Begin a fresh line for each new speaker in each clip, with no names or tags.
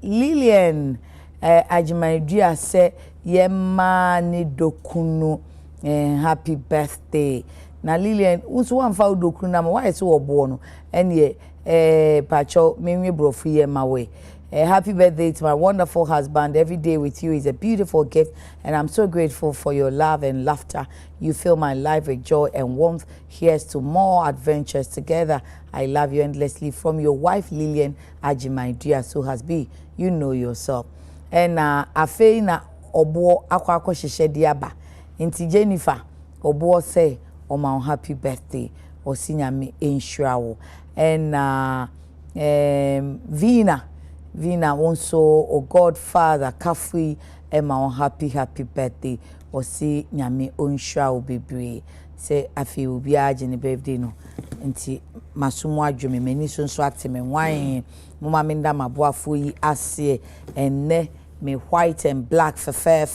Lillian Ajimaidua say yema ni dokunu happy birthday. Na Lillian unso wamfa dokunu na why so obo no ene pacho menwe brofu yema we. Happy birthday to my wonderful husband. Every day with you is a beautiful gift, and I'm so grateful for your love and laughter. You fill my life with joy and warmth. Here's to more adventures together. I love you endlessly. From your wife, Lillian Ajimaidua. So has be, you know yourself. And afei na obo akwa hihye diaba. Inti Jennifer, obo say, "Oh my happy birthday." Osinyame enhirawo. And Vina also, oh Godfather, Kafui, Emma, happy birthday. Or see Nyame Onsha will be say I feel be in the birthday no. Nti masumwa dweme mani so nso ateme wan mama menda maboafo yi ase enne me white and black fair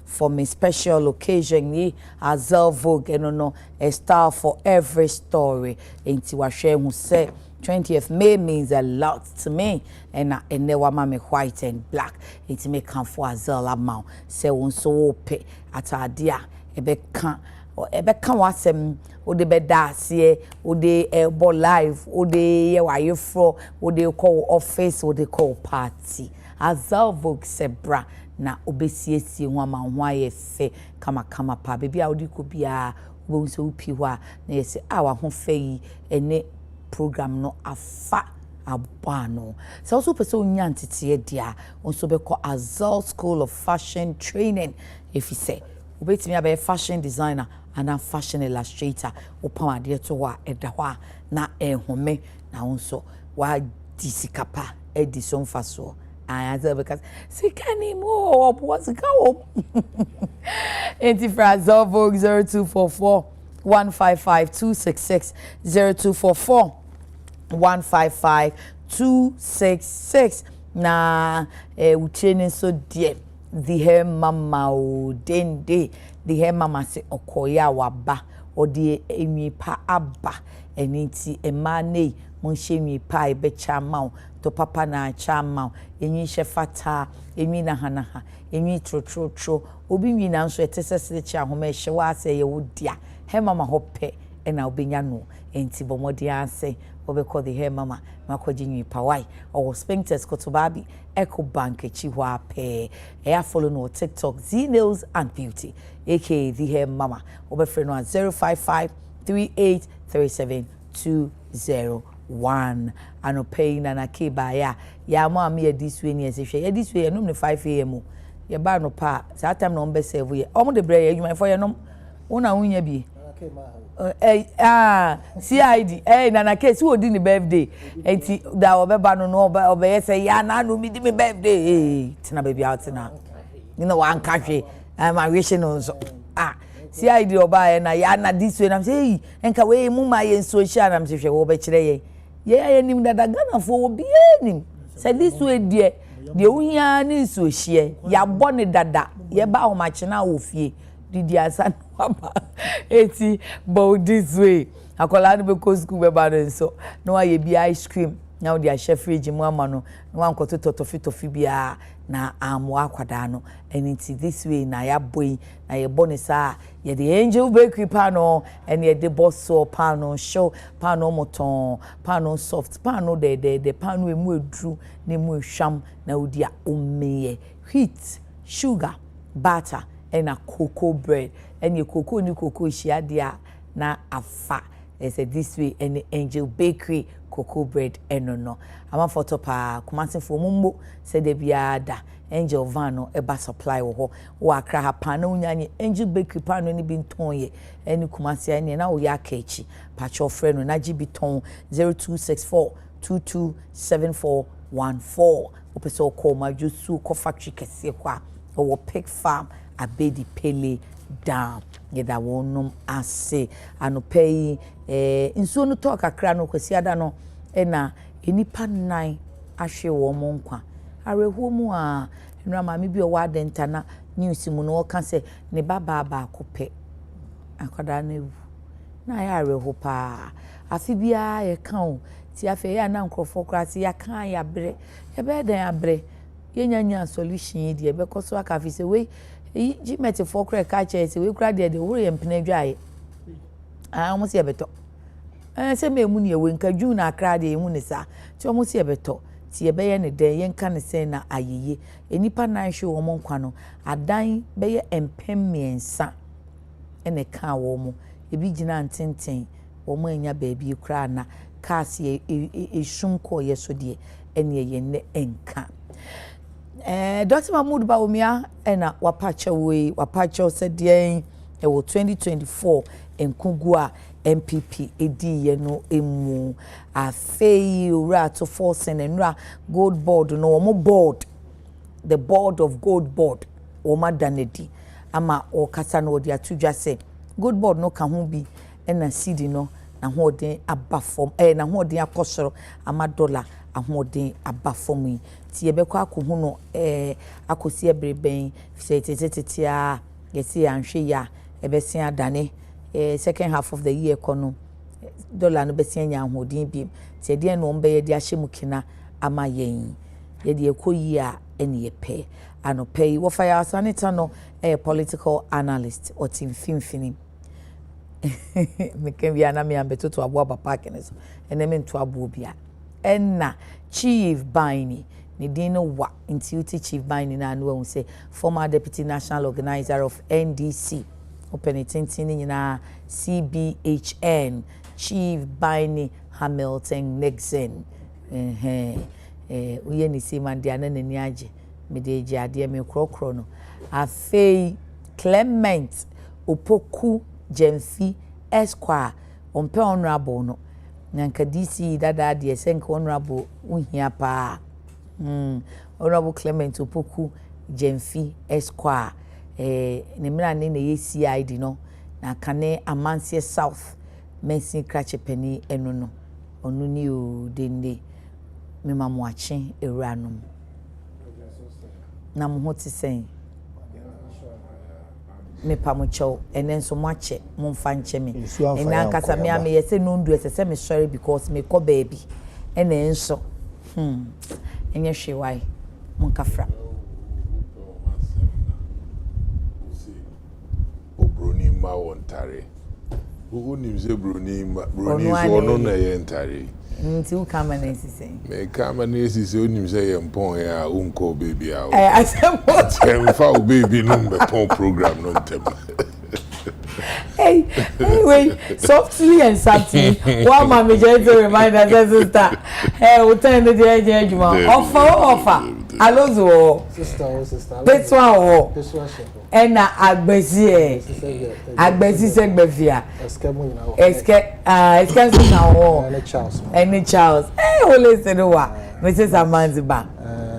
for me special occasion ni Azel Vogue no a star for every story. Nti wahwe hu say 20th May means a lot to me, and ne wa me white and black. It may come for Azel amount. Say one so pay at adia ebe kan wasem o de bedasie o de elbow live o de ye wa you fro o de call office o de call party. Azel Vogue sebra na obesiesie ho ama ho aye fe kama pa baby a odi ko bia wo so pi ho a na ye se awa ho fe yi ene program no afa abano. So also person nyantete dia onso be call Azel School of Fashion Training. If you say obetimi abe fashion designer and a fashion illustrator opa ade to wa eda ho na ehome na onso wa disikapa edison faso I answer because sikani mo what's go enti for Azel Vogue 0244 155 266 0244 155 266 na uchene so die the hair mama o dende the hair mama se okoya waba odi enwi pa aba eniti emane monhye nwi pa ebe chama to papa na chama enwi shefata enwi na hanaha enwi trotro obi nwi na nso etesese chi ahoma ehye wa ase ye wodia hair mama hope ena obenya no enti bomodi ase obeko the hair mama makoji nwi pawai or sphincters kotobabi echo bank chiwa pe e follow no TikTok Z Nails and Beauty aka the hair mama obefre no 055 3837 ano pay na na keba ya mo am ye this way ni ese hwe this way no 5 am ye ba no pa that time no be serve ye omo de bre ye adwuma for ye no una hunya bi CID nana case who did the birthday enti da obeba no no obe say ya na no mi di me birthday tina baby out na you know wan kahwe my wishing on CID oba na ya na this way na say enka we mu ma ye social na me hwe wo be kire ye nim dada Ghana for obi nim say this way de uhia ni so hie ya bo ne dada ye ba o ma kina wo fie didi asan waba eti but this way akola no be ko school be ba no so no aye bi ice cream now dia chef fridge mu ama no no ankoto tofi bia na amu akwada no enti this way na ya boy na ye bonus ye the angel bakery pano and ye the boss so pano show pano moton pano soft pano the pano emu edru ne mu hwam na odia omeye wheat sugar butter and a cocoa bread and your cocoa ni cocoa shiadia na afa said this way and angel bakery cocoa bread no ama photo pa kumansin for mumbo said de biada angel vano eba supply wo akra ha pa na unyanye angel bakery pa no ni bi nton ye eni kumansin ene na wo ya kachi pa cho friend no na gibi ton 0264 227414 opeso call ma jusu ko factory kese kwa o pig farm abedi pele down yeda wonum ase anopei nsuo no talk akra no kwasi ada no na enipa nan ahwe wo mo nkwa areho mu a nra ma me bi o wa denta na news mu no ka se ne baba ba kope akoda na ewu na ya areho pa afi bia ye kan o ti afi ya na nkrofo kra ti ya kan ya bre e be den abre yenya solution de be koso aka fi say we gmet for crack catch say we kra de wo ye mpena dwae omo se beto se me mu ne we nka dwu na akra de hu ne sa ti omo se beto ti be ye ne den ye nka ne se na ayeye enipa nan hwe wo mo nkwa no adan be ye empem miensa ene ka wo mo ebi gina ntenten wo mo anya baabi kra na cars ye shum ko ye so de ene ye ne enka Dr. Mahmoud Bawumia ena wapacha said ye 2024 enkugua MPP edi ye no emu afei ura to force and gold board no mo board the board of gold board o madanedi ama o kasa no de atudwa se gold board no ka ho bi ena seed no na ho den aba form na ho den akosoro ama dollar ahoden aba form yi ti ebekọ akohu no akosi ebreben se tetetetia yesi anhwe ya ebesi adane second half of the year kono dollar no besi anya ahoden bi ti de no mbe ye de ahyemu kina ama yen ye de ekoyi a ene ye pe anope wo fire sanita no political analyst or team finfini me ken bia na me ambeto to abo aba park ne so ene me nto abo bia enna Chief Baini ni dino wa intuitive Chief Baini na anu say former deputy national organizer of NDC open tintini na CBHN Chief Baini Hamilton Nixon uye ni si mandia na nani age me de age ade me krokro no afei Clement Opoku Jemfi Esquire ompe honorable no nyanka DC dada de senka honorable unhia pa honorable Clement Opoku Jemfi Esquire ne mra ne na CID no na kane Amansie South Mensin Krache Penny eno no onu ni o dende me mamuache ewuranom na mo hoti sen me pamucho enen so mwache mumfa nche me ena kasa me ame yese no ndu ese me sorry because me ko baby ena enso enye hwewai munkafra
obroni ma wontare unim ze broni so no na ye ntare
nti u kama na esise
me kama na esise onim ze ye mpon ya unko baby a
asem what
em fa o baby no me pon program no ntem
hey wait softly and subtly one man me just remind us sister we turn the day ejuma offer Alonso sister this one ena agbesi segbefia eske na wo any Charles only say no wa Mrs. Amanziba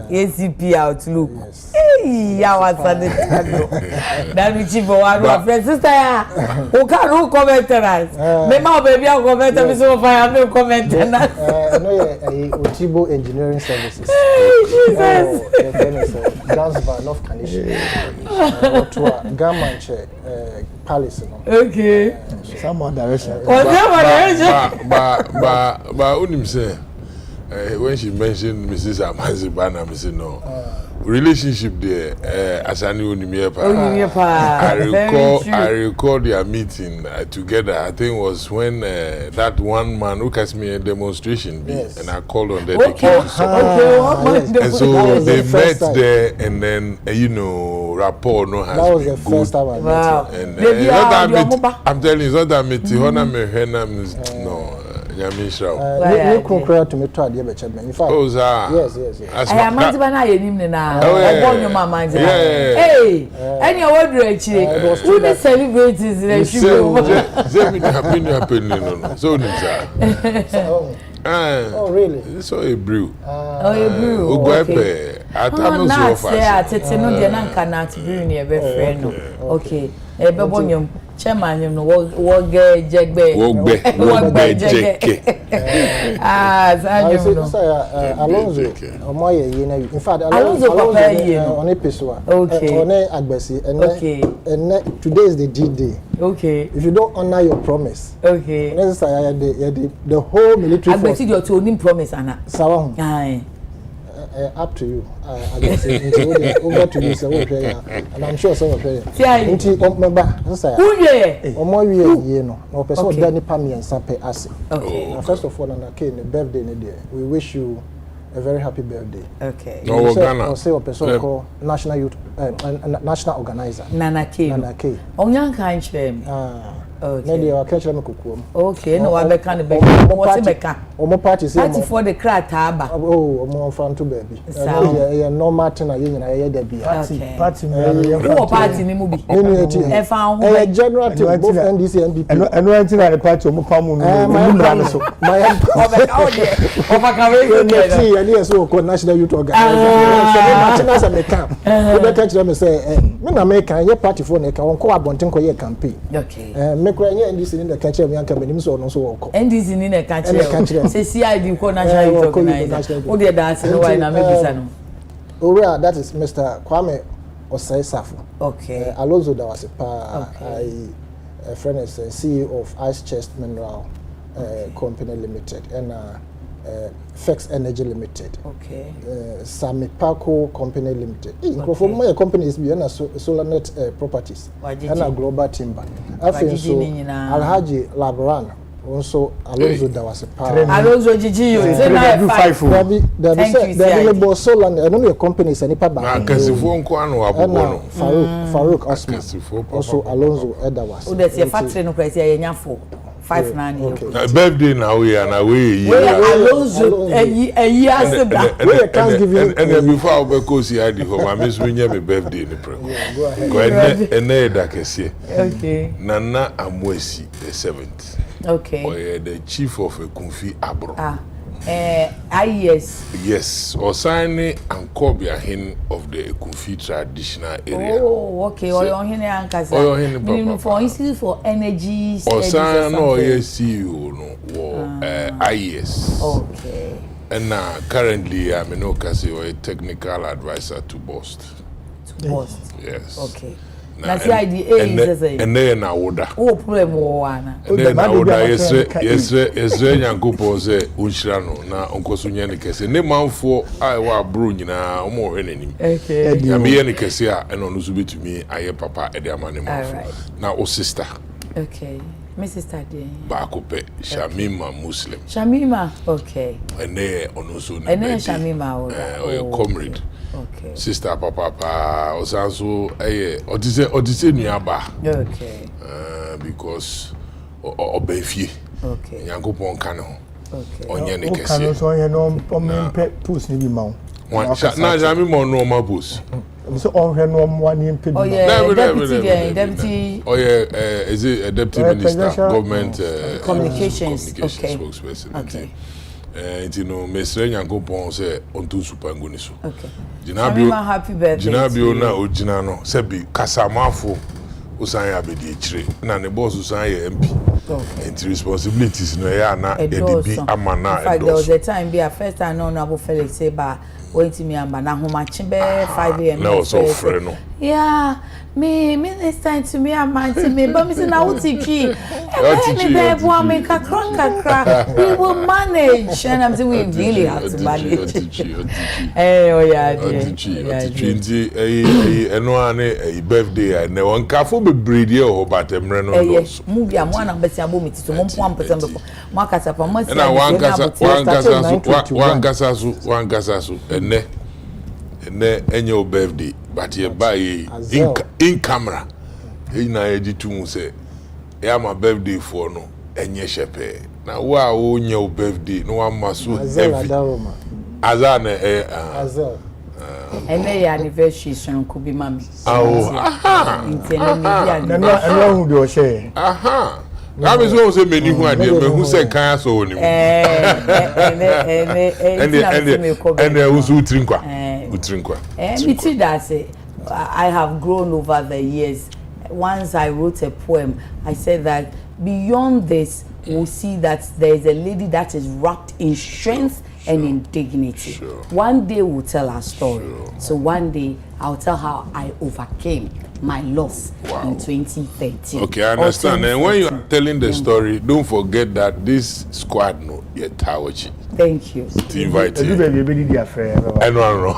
ACP outlook ya wasade tado na mi chief wa friend sister ya o ka no commenters me ma baby a commenter me so fire me commenter na
no ye Otibo engineering services Gansba North Canadian to Gamanche Palace no
okay
some direction
ba unim say when she mentioned Mrs. Amanziba na me say no relationship there asani onimiepa I recall their meeting together. I think was when that one man who cast me a demonstration and I called on them to support. And so they met there and then rapport no has
that was
been
the
good.
first time I met
And I'm telling you, it's not that meeting no
you concur to me to the beche in fact yes
I am Manziba na ye nim ne na obonyo ma Manziba hey any award actually who the celebrities in
no so
oh really
so a brew
okay
atamu so offer
tete no de na nka na brew ne be friend no okay e be bonyo chairman no wo jegbe jeke
Alonso omoye ye na in fact
Alonso papa ye
on episode
okay
on agbesi and today is the D-Day.
Okay.
If you don't honor your promise,
okay.
The whole military
force. Agbesi your to onim promise ana.
Sawa.
Aye.
up to you. I guess over to you, so and I'm sure some of you. First of all, birthday, we wish you a very happy birthday.
Okay.
No, say a person called National Youth, National Organizer.
Nana K. Onyan can't shame. Okay.
Maybe I'll catch them.
Okay, no, I can't be. What's a party for the crat harbor.
Oh, more fun to baby. No Martin, I party,
party, movie. I found
a general both NDC and BP. And writing at the party of Mukamu. My National Youth Organizer. As a camp, we catch them and say, when I make a party for Neka, on co abonting campaign.
Okay.
Make NDC in the country of young companies so also.
NDC in the country. Say CID National Youth Organizer. Oh, dear, that's why I'm making.
Oh, that is Mr. Kwame Osei Safo.
Okay.
Alonso that was a friend is CEO of Ice Chest Mineral Company Limited and Fex Energy Limited.
Okay.
Sami Paco Company Limited. For my company is beyond SolarNet Properties and a Global Timber. I think so. Alhaji Labran also Alonso that was a
Alonso Gigi, you say
there be solar and only companies and Farouk Osman also Alonso Edawas.
Oh, that's a factory no price here 5-9.
Birthday now we are away.
Alonso a year
and
before we go see ID for my miss we never birthday in the program. Go ahead.
Okay.
Nana Amwesi the 7th.
Okay.
Or the chief of a Kumfi Abro.
Yes.
Yes. Or signing and Kobia Hin of the Kumfi traditional area.
Oh, okay. Or your Hin and Casa. For Institute for Energy.
Or sign no CEO no. IES.
Okay.
And now currently I'm in Okasi or a technical advisor to Bost.
To Bost.
Yes.
Okay. Na si idea is say.
And then na order.
Oh problem wana.
And then na order yes Nyankopon say unhira no na onkoso nya ne kese. Ne manfo ai wa bro nyina omo hwe nanim.
Okay.
Ya me ne kese a eno no so betumi aye papa e de amane manfo. Na o sister.
Okay. My sister dey.
Bakope Shamima Muslim.
Shamima. Okay.
And then ono so na.
And then Shamima
or comrade.
Okay.
Sister papa osanso odise nuaba.
Okay.
Because obefie.
Okay.
Nyankopon ka ne ho.
Okay.
Onye ne kese.
Kan so ye no ompe push ni bi ma.
Na jami mo no ma push.
So onhwe no mo ani mpe bi.
Oh yeah, deputy.
Oh yeah, is it a deputy minister, government
communications
spokesperson.
Okay.
You know, Mr. Nyankopon say onto supango ni so.
Okay.
Jinabio
happy birthday.
Jinabio na ojina no sebi kasamafo usan ya bedi echire na ne boss usan ya MP.
Okay.
And responsibilities no ya na edibi amana.
In fact, there was a time be a first time no Abu Felix say ba went to me amba na homa chimbe 5 a.m.
No so free no.
Yeah, me this time to me ama to me but me say na utiki. We will manage and I'm saying we really have to manage. Eh oh yeah
eno ane birthday and one kafo be breedie o but emre no
yes movie am one ambesi abo meti so mo pon person before mo kasa pa mo say
na one kasa so ene enye o birthday but ye buy in camera na editu mu say ya my birthday for no enye shepe na wa o nye o birthday no wa maso heavy azana
azal
ene ya anniversary son ko bi mami
na hu bi o she
na me so say meni hu ade me hu say kan so oni ene usu utrinkwa
me too that say I have grown over the years. Once I wrote a poem, I said that beyond this, we'll see that there is a lady that is wrapped in strength and in dignity. One day we'll tell our story. So one day I'll tell how I overcame my loss in 2013.
Okay, I understand. And when you are telling the story, don't forget that this squad, no, you're Tawachi.
Thank you.
To invite you.
I
don't know.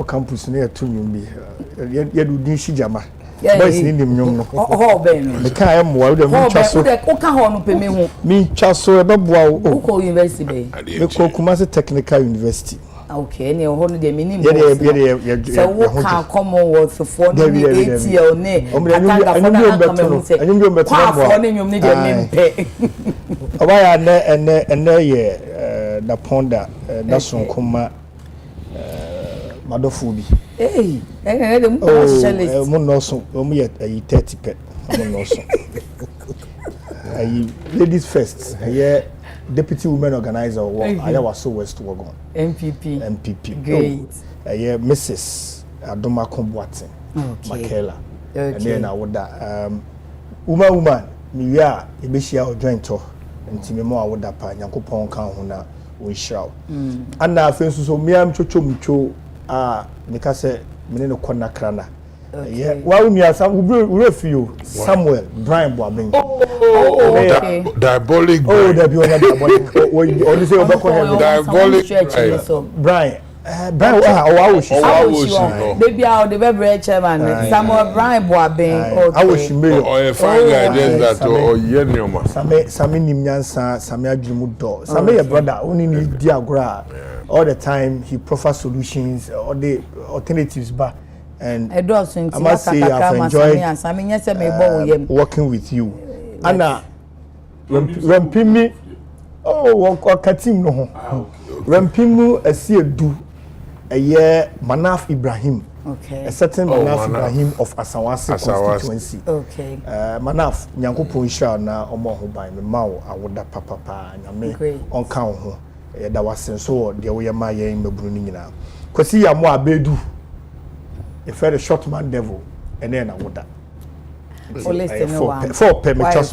Campus near to me. Yet, she jama. Boys in the nyom.
Oh, Ben.
The car am well, the me Chasso, a babu,
University.
The Kumasi Technical University.
Okay, and you're holding the minimum. So, what can Commonwealth for 48 years? I the Ponda, that's on Kuma. Madofubi. Hey,
Monoso, only at a 30 pet. Ladies first, yeah, deputy women organizer, I was so west to work on. MPP. Great. Yeah, Mrs. Adoma Comboatin, Makela. And then I would that. Woman, me, yeah, Ibishia joint to, and Timimo, I would that pan, Yankopon Kahuna, we shall. And now, for instance, me, I'm Chocho. Because menino kona krana. Yeah, why we are some we few Samuel Brian Boabing.
Diabolic.
Oh, there be diabolic. Only say
diabolic.
Brian.
Baby, I'll the very chairman. Samuel Brian Boabing.
I wish me.
Or a fine guy just that or Yenioma.
Same Nimyansa, Samia Jumudo. Same your brother only need diagram. All the time he proffers solutions or the alternatives back. And I must say I've enjoyed working with you. Anna, Rampimi, oh, Katim no. Rampimo, a seer do a year Manaf Ibrahim.
Okay.
A certain Manaf Ibrahim of Asawasi constituency.
Okay.
Manaf, Nyanko Punsha na Omo by me Mao, I would that papa and me on count. That was so the way my in the Brunina. Because see, I'm more bedu. If I had a short man devil, and then I would that. Four permits.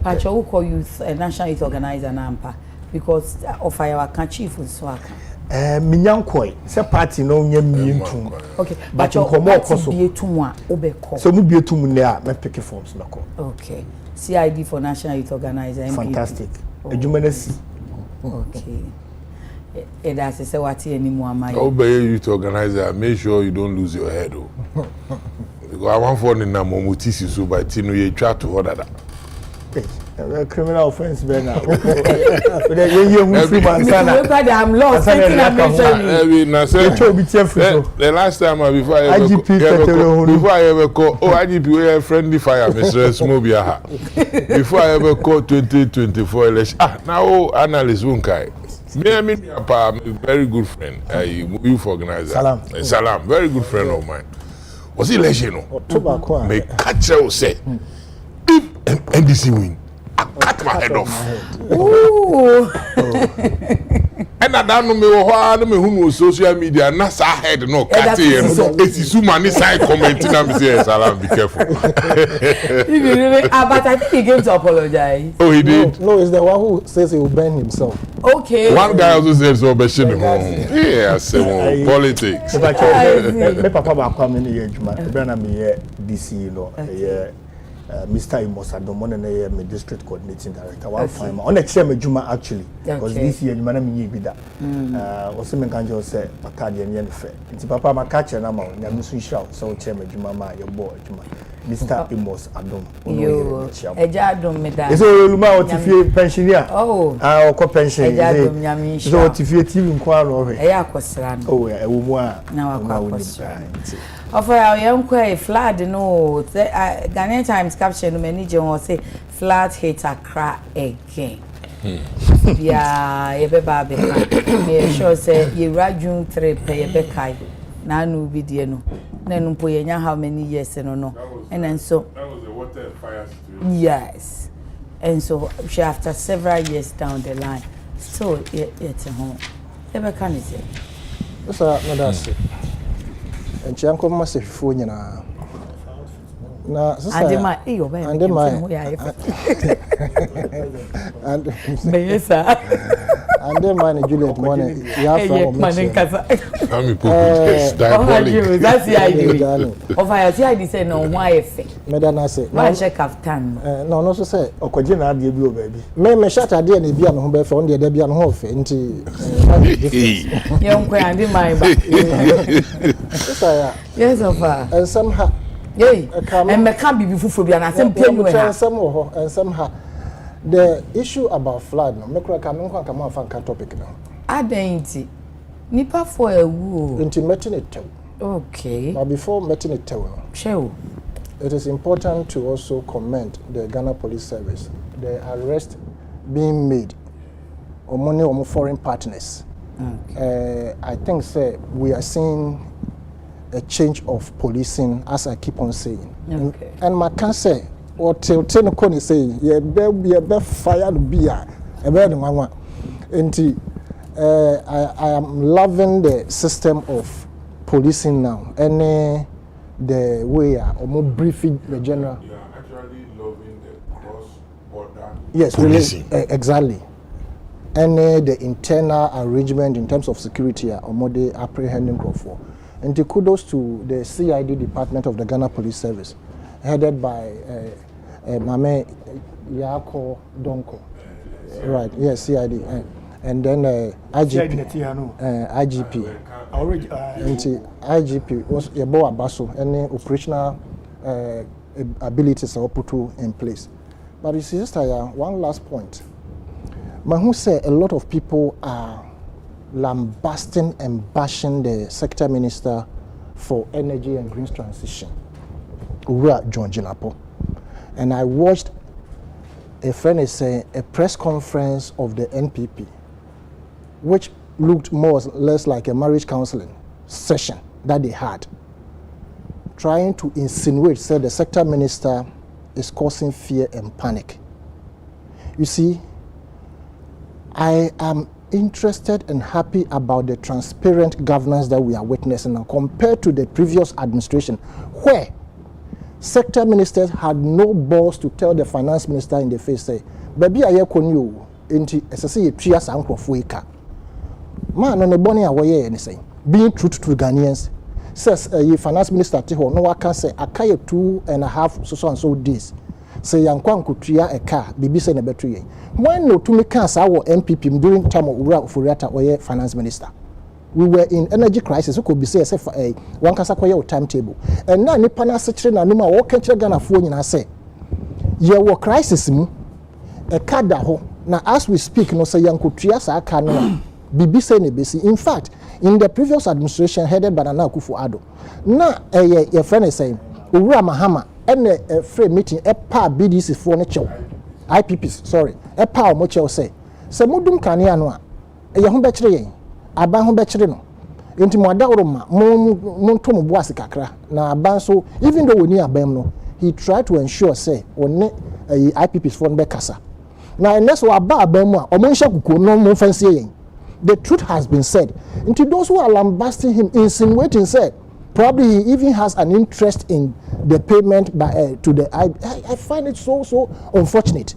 Pacho call you a national youth organizer Nampa because of our chief and so.
Minyankoi, say party no nyam too.
Okay, but you come out to be too much.
So we be too many. My pick forms.
Okay, CID for national youth organizer.
Fantastic. Ejumanesi.
Okay. It has to say what anymore, my
youth organizer. Make sure you don't lose your head. Because I want for the Namomutisi so by Tino, you try to order that.
Criminal offense, Ben. I'm
lost.
The last time before I ever call, IGP, we are friendly fire, Mr. Smobia. Before I ever call 2024 election, now analyst won't kai. Me, I'm a very good friend. Youth organizer. Salam, very good friend of mine. Was he election? May catch you say, if NDC win, I cut my head off.
Ooh.
And I don't know who social media, not sa head, no cut it. It's human side commenting. I'm saying, Salam, be careful.
But I think he came to apologize.
Oh, he did?
No, it's the one who says he will burn himself.
Okay.
One guy also said so, but she yeah, say politics.
My papa come in here, DC, you know, Mr. Imosadom, and I am a district coordinating director. One time on a chairman Juma actually, because this year you might be that. Also, Menganjo said, Macadian and Fair. It's Papa Macacha and Amon, Yamusu shout, so chairman Juma, your boy, Juma. Mr. Imosadom.
You, a jadum, Madame.
It's all Luma, if you're pensioner.
Oh,
our co pension. So, if you're TV inquire over
a Yakosran.
Oh, a woman.
Now I of our young quay flood, no, Ghanaian Times caption manager will say, flood hit a crack again. Yeah, a baby, may sure say, you rajun 3 pay a bekai. Now, no video. Then, Poyana, how many years and no. And then so,
that was a water and fire situation.
Yes. And so, she after several years down the line, still yet at home. Ever can it say?
That's it. enchianko masefo nyina na sasa
Andema iyo ba
andema
Meyesa
andema ni Juliet Mone ya from
Manenkasa
I'm diabolic.
That's the idea. Of I see I say no why efe.
Medana say
Why check kaftan.
No so say
okoje na ade bi o baby.
Me shata ade na bia no ho be fe on de da bia no ho fe nti
Yonkwe ande mai ba.
Sasa ya
Yes ofa.
And somehow
Yey, and me can be fufu bia na sem penu ha.
And somehow the issue about flood no me kura ka me nkwa kama afa nka topic no.
Adenti. Nipa for a woo.
Into meeting it.
Okay.
But before meeting it,
Sure.
it is important to also commend the Ghana Police Service. The arrest being made on money on foreign partners.
Okay.
I think we are seeing a change of policing, as I keep on saying.
Okay.
And my can say, or till 10 o'clock say, yeah, be fire to be a better one. I am loving the system of policing now. And the way or more briefing the general.
You are actually loving the cross-border.
Yes,
policing.
Really, exactly. And the internal arrangement in terms of security or more the apprehending for. And the kudos to the CID department of the Ghana Police Service, headed by Mame Yako Donko. Right, yes, CID. And then IGP. IGP. IGP was a boa basso, any operational abilities are put in place. But you see, one last point. Mahu said a lot of people are lambasting and bashing the sector minister for energy and green transition, Ura John Jinapo. And I watched a friend is saying a press conference of the NPP, which looked more or less like a marriage counseling session that they had, trying to insinuate, said the sector minister is causing fear and panic. You see, I am interested and happy about the transparent governance that we are witnessing now compared to the previous administration, where sector ministers had no balls to tell the finance minister in the face, say, baby, I hear you into SSC 3 years and Crofweka. Man, on the bonnie away anything. Being true to Ghanaians, says a finance minister, no, I can say, I carry 2.5 so and so days. Say, Yankwan could tria a car, BBC and a battery. When no to make us our MPP during time of Ura Furiata or finance minister. We were in energy crisis, who could be say, for a one Kasakoya timetable. And now, Nipana Sitrin and Numa walk and Ghana phone, and I say, ye were crisis, a card now, as we speak, no say, Yanko Trias, I can. BBC and ABC. In fact, in the previous administration headed by Nana Akufo-Addo, now a friend is saying, Ura Mahama, and a free meeting, a pa BDC for nature, IPPs, sorry, a pa mocho say, Samudum Kanianwa, a Yahumbetre, Abahumbetrino, into Madauroma, Montomo Boasikakra, na Banso, even though we near Bemno, he tried to ensure, say, or IPPs for Bekasa. Now, and that's what about Bemwa, or Monshaku, no more fancy. The truth has been said. And to those who are lambasting him, insinuating, said, probably he even has an interest in the payment by to the I find it so unfortunate.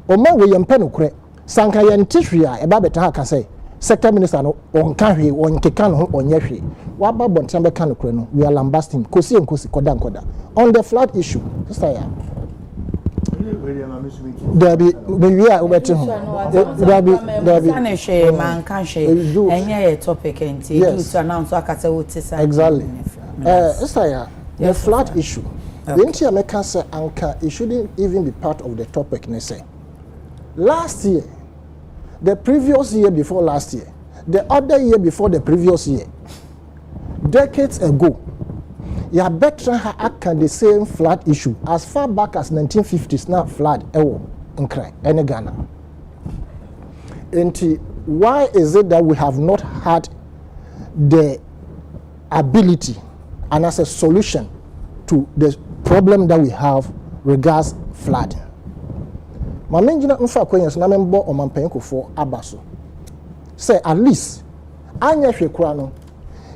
Oma we yempeno kure sanka yentihwe eba beta ka say sector minister no on kahwe on keka no onye hwe wa ba bontan be kan kure no we are lambasting kosi koda on the flood issue sister ya Dabi we are over home.
Dabi man can share any topic and to announce
exactly. The flood issue. The entire American say anchor it shouldn't even be part of the topic. They say last year, the previous year before last year, the other year before the previous year, decades ago. You better have the same flood issue as far back as 1950s now flood in Ghana. And why is it that we have not had the ability and as a solution to the problem that we have regards flood? My main unfa kwenyes na membo o mampenko for abaso. Say at least anya hwe kura no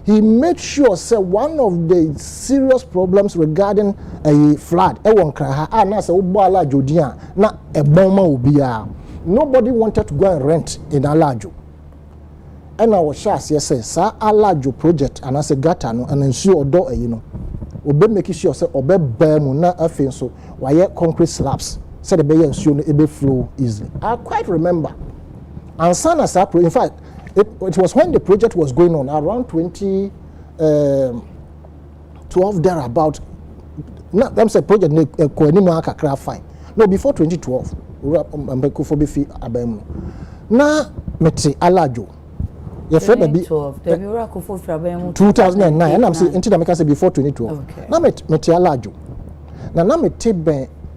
he made sure say one of the serious problems regarding a flood ewon kraha na say obo alajo dia na ebonma obia. Nobody wanted to go and rent in Alajo. And I was sure say sa Alajo project and as a gata no and ensure odo you know obe make sure say obe bam na afin so why concrete slabs say the be ensure no ebe flow easily. I quite remember. And sana sa in fact it was when the project was going on around 2012 there about now them say project ko ani mo akakra fine. No, before 2012 na meti Alajo your friend be 2009 and I'm saying until I say before 2012 okay. Na meti Alajo na meti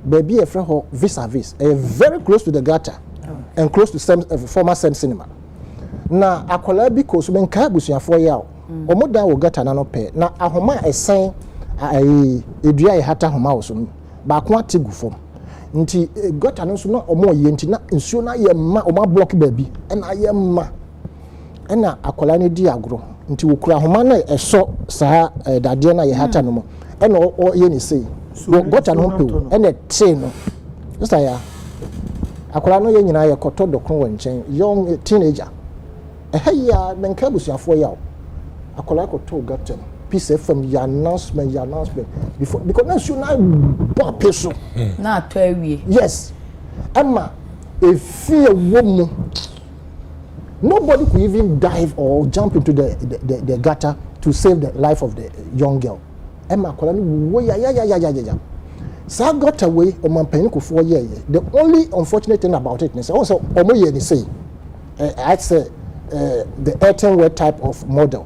baby a friend ho vis-a-vis very close to the gutter okay. And close to former Sen Cinema na akola bi ko so ben ka busuafo ya omoda wo gutter na no pe na ahoma esen edua e hata homa wo so ba ko ategu fom nti gutter no so na omo ye nti na nsuo na ye ma omo block baby na ye ma na akola ne di agro nti wokura homa na eso saa dade na ye hata no mo na o ye ni sei gutter no pe na te no just ya akola no ye nyina ye koto dokon wonchen young teenager ya menka busuafo ya akola koto gutter piece from your announcement before because now you na peso
na to awie
yes Emma if fear woman nobody could even dive or jump into the gutter to save the life of the young girl Emma akola ni wo ya so got away o man pen ko 4 years the only unfortunate thing about it is also omo ye ni say I'd say the earthenware type of model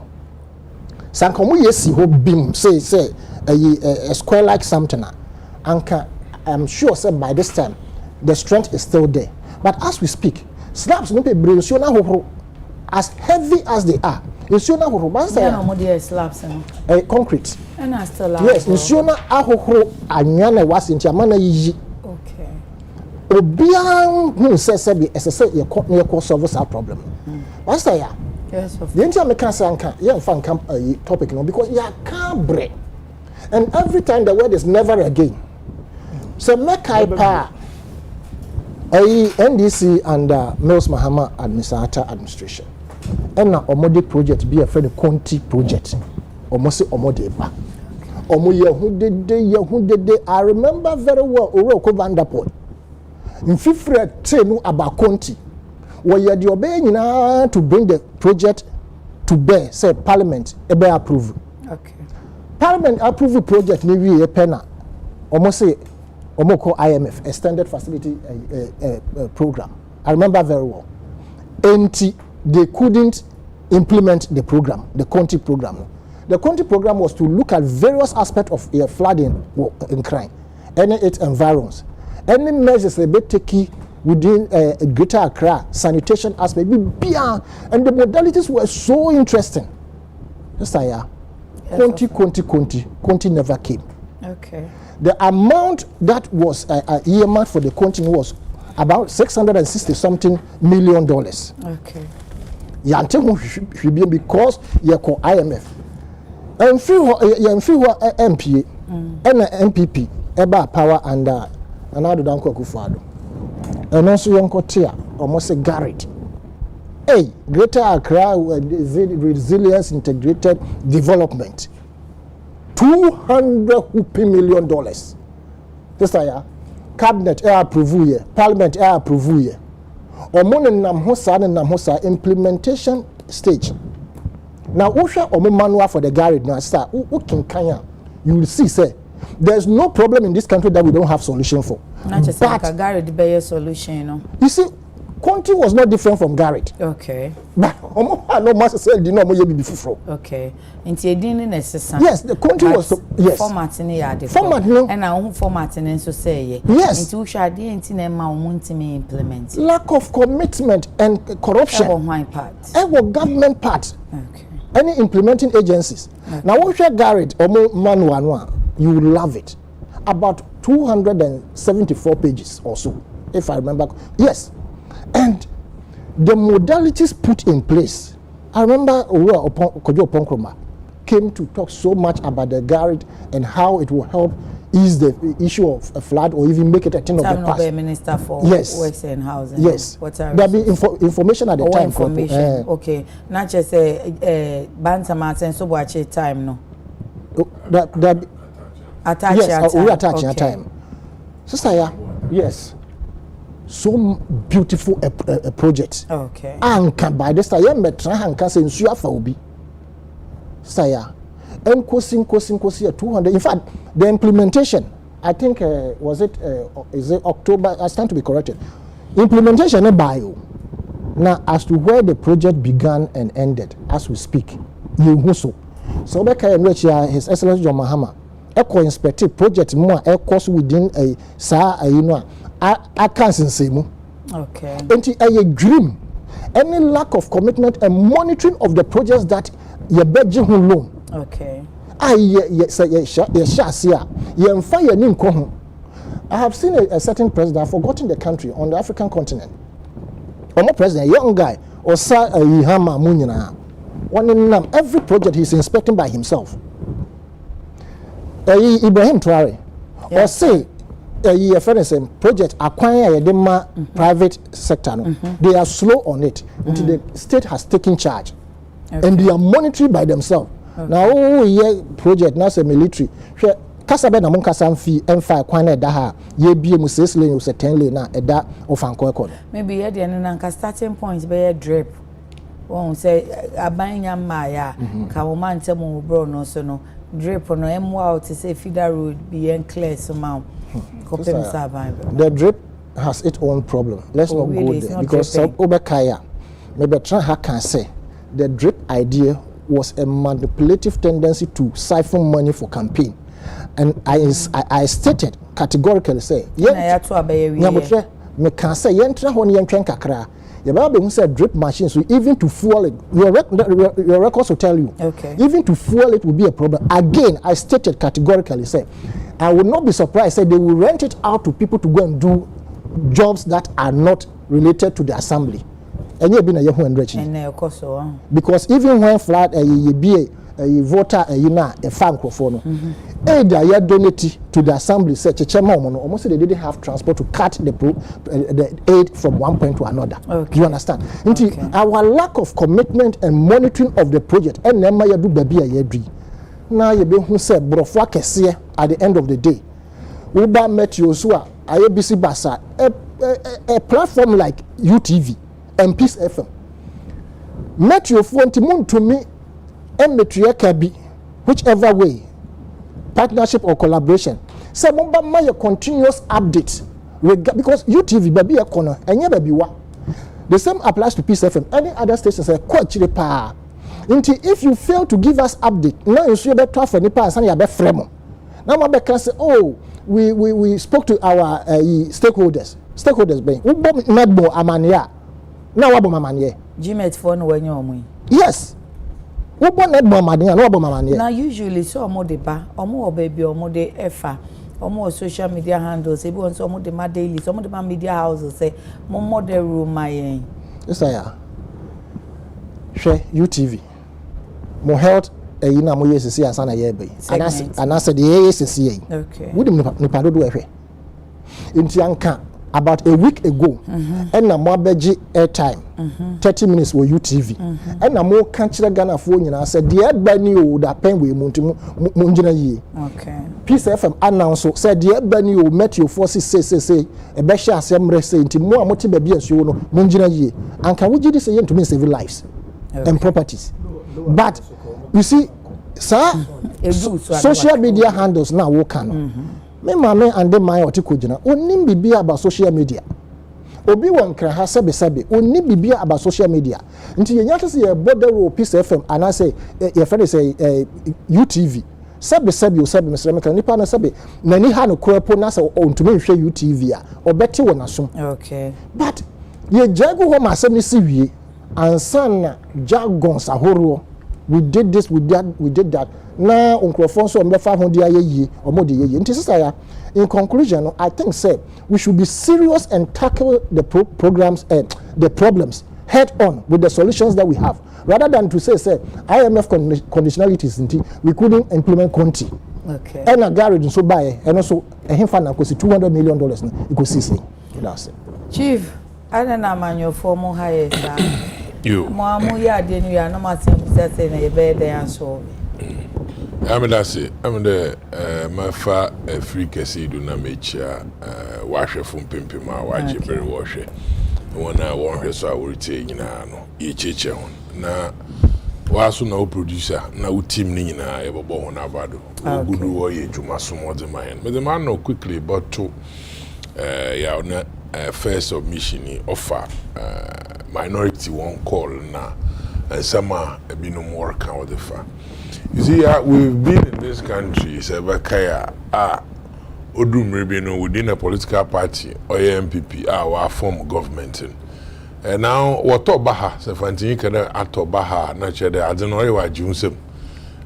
sankomu yesi ho bim say a square like something anka I'm sure say by this time the strength is still there but as we speak slabs no be brilliant na hohoro as heavy as they are nsuo na hohoro man say
no more slabs no
concrete
and I still
yes nsuo na ahohoro anwa na wasinti amana yiyi
okay
obian hu say be say ye solve that problem what say ya
yes of
the entire mekansanka ye fan camp topic no because ya can't break and every time the word is never again so mekai pa NDC and Mills Mahama administration and na omode project be a friend Conti project almost omode ba omo ye hu dede I remember very well Oroko Vanderpool in fifre no about Conti where you the obey nyina to bring the project to bear say parliament ebe approve
okay
parliament approve the project ni we pena almost say Omoko IMF extended facility program. I remember very well. And they couldn't implement the program, the Conti program. The Conti program was to look at various aspects of flooding in crime, any its environs, any measures they take within Greater Accra, sanitation aspect, and the modalities were so interesting. Just like Conti never came.
Okay.
The amount that was earmarked for the Conti was about $660 something million.
Okay.
Yante because you call IMF. And few MPA and MPP eba power and another danko kufado. And also yonko tia almost a Garrett. Hey, Greater Accra Resilience Integrated Development. $200 million. This year, cabinet approve ye, parliament approve ye. Omo nam hosa implementation stage. Now, Osha omo manual for the garage now start. You will see say there's no problem in this country that we don't have solution for.
Not just like a garage be a solution, you know.
You see, Conti was not different from Garrett.
Okay.
But no master said no more before.
Okay. Into a dinner necessary.
Yes, the country was yes.
Format in the
format no.
And I won't format and so say
yes.
Into shall the me implement.
Lack of commitment and corruption.
On my part.
Government part.
Okay.
Any implementing agencies. Okay. Now what you Garrett or manual you will love it. About 274 pages or so, if I remember. Yes. And the modalities put in place. I remember Kojo Ponkroma. came to talk so much about the garage and how it will help ease the issue of a flood or even make it a thing of the past.
Minister for Works and Housing.
Yes. There'll be information at the time.
Information. Okay. Not just a Bantamat and so watch a time, no.
That
attach
yes, we attach your time. Sister, yes. So beautiful a project.
Okay.
And can by this time, Metra and can say, Sua Fabi. Saya. And costing 200. In fact, the implementation, I think, is it October? I stand to be corrected. Implementation is bio. Now, as to where the project began and ended, as we speak, you so. So, His Excellency John Mahama, inspected project more course within a I can't say more.
Okay.
And a dream, any lack of commitment and monitoring of the projects that you budget loan.
Okay.
I have seen a certain president, I've forgotten the country, on the African continent. Or more president, a young guy, or Sir Ihama Munina. Every project he's inspecting by himself. Ibrahim Traore, or say, a project acquire a private sector. They are slow on it until the state has taken charge. Okay. And they are monitored by themselves. Okay. Now, project now say military. Kasabe na munkasa fee M5 kwana da ha ye bie mu 6 lane or 10 lane na eda ofanko ekọ.
Maybe ye dey na starting point be drip. Won say abanya ma ya ka wo man temo bro no so no drip no emu out say feeder road be clear somehow.
The drip has its own problem. Let's not go there because Obekaya maybe try can say the drip idea was a manipulative tendency to siphon money for campaign, and I stated categorically say me can say yentra hon yentwen kakra you said drip machines, so even to fuel it, your records will tell you.
Okay.
Even to fuel it will be a problem. Again, I stated categorically, say, I would not be surprised, say they will rent it out to people to go and do jobs that are not related to the assembly. And you've been a young one, because even when flood a voter a farm crofone either donate to the assembly such a chairman almost they didn't have transport to cut the aid from one point to another. Okay. You understand? Okay. Our lack of commitment and monitoring of the project and nema ya do baby a yedri now you be who said brofwa kese at the end of the day uba met you so ayebisi basa a platform like UTV and Peace FM met your phone to me and the whichever way, partnership or collaboration. Say, my continuous updates because UTV baby a corner and yeah baby wa. The same applies to Peace FM. Any other stations say quite cheap. Until if you fail to give us update, now you should be tough for nipa and you be fremo. Now my can say, oh, we spoke to our stakeholders. Stakeholders being we not more amania. Now what about amania?
Gmail phone when you
yes.
Now usually so omo de ba omo baby omo de efa omo social media handles everyone so omo de ma daily so omo de ma media houses say mo de room my
yes I share UTV mo health na mo yesisi asa na ye be and I said the yesisi
okay
we dem ni pado do ehwe nti anka about a week ago and na mo abeji airtime 30 minutes for UTV and na mo kan kire Ghana fo nyina said the bani o da pen we mo ngina yi
okay
Peace FM announce said the bani o met your forces say e be hye asemre say nti mo amote ba bi asuo no mo ngina yi anka wo gidi say to me save lives and properties but you see sir social media handles now wo kan me mama and them my otikojina onim bibia about social media obi won kra ha sebe onim bibia about social media nti yenya tse ye border Peace FM and I say your friend say UTV sebe o sebe mesreme kan nipa na sebe nani ha no koepo na say ontumi hwe UTV a obeti wona so
okay
but ye jago ho ma asem ni si wie ansan jargons ahoro we did this we did that na onkrofon so mbefa ho dia ye omode ye nti sisa in conclusion I think say we should be serious and tackle the programs and the problems head on with the solutions that we have rather than to say IMF conditionalities we couldn't implement Conti.
Okay.
And a garage so buy and also a him fan cost $200 million you could see. That's it.
Chief, I don't know man your formal higher.
You
Mamu ya denu ya no matem say na ye be dey answer.
that's it. I'm the my fa free kesi do na mecha wash from pimpim ma waje very wash. One so I will take nyina no ye cheche hon. Na waso na producer na team ni nyina e bobo hon abado. Gudu wo ye djuma so mo de man. But the man no quickly but to yeah na first submission offer minority one call na and some be no more count the fa. You see, we've been in this country, Sebakaya, Odumrebino within a political party or MPP, our form government. And now, what Baha, Sefantin Kada Ato Baha, naturally, I don't know what Junsem.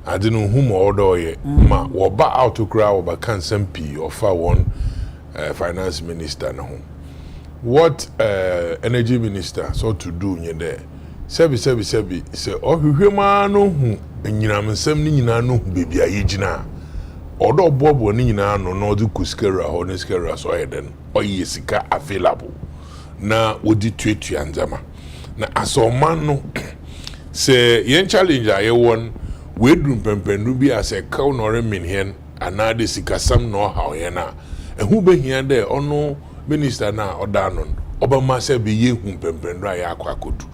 I don't know whom order ye, ma, or ba out to crowd, but can't MP or far one finance minister. No. What energy minister sought to do in there? Sebi say oh hwema no hu enyinam nsem ni nyina no hu bebia yegina odo bobo ni nyina no no du kuskera ho ne skera so heden oye sika available na wodi tuetu anzama na asoman no se yen challenge aye won we drum pempendu bi ase kaw no remin hen anade sika sam no haw ye na ehu behia de ono minister na odanon obama se be ye hu pempendu aye akwakodu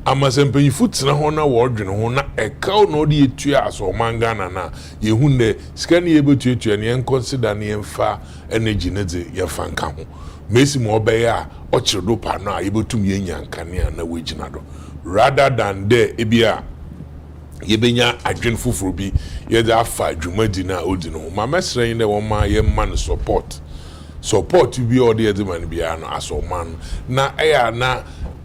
amasempe yifutsina hona wodwene hona ekaw no de etua aso mangana na yehunde sika ne yebetuatua ne en consider ne emfa energy ne de yefanka ho mesi mo obeya a ochiredo pa no a yebetum yenyankane na wegina do rather than there ebia yebenya adwen fufuru bi ye de afa adwumadi na odi no ma mesren ne wo ma ye man support bi odi ye de man bia no aso man na eya na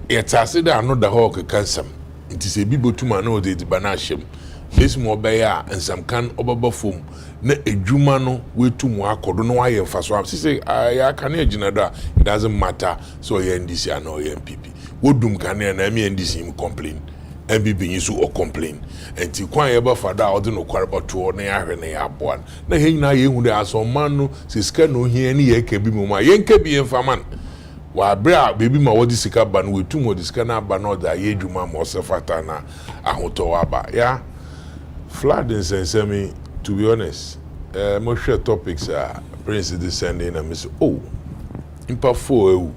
yetase da no da hawk kansam nti se bi botuma na odi di banashem this mo be ya nsam kan obaba fom na edwuma no wetum akodo no aye mfaso am say ya kan agina do it doesn't matter so ye ndc and or MPP wodum kan na me ndc im complain MPP yisu o complain enti kwan ye ba fada odi no kwarbato na ya hwe na ya aboa na he nyina ye hu de asoman no siska no hia ni ye ka bi mu ma ye nka bi enfaman wa bra baby ma wodi sika ba no wetum wodi sika na ba no da ye dwuma ma osefata na ahoto wa ba ya flood in sensemi to be honest mo share topics prince descending na me say oh impa fo ewu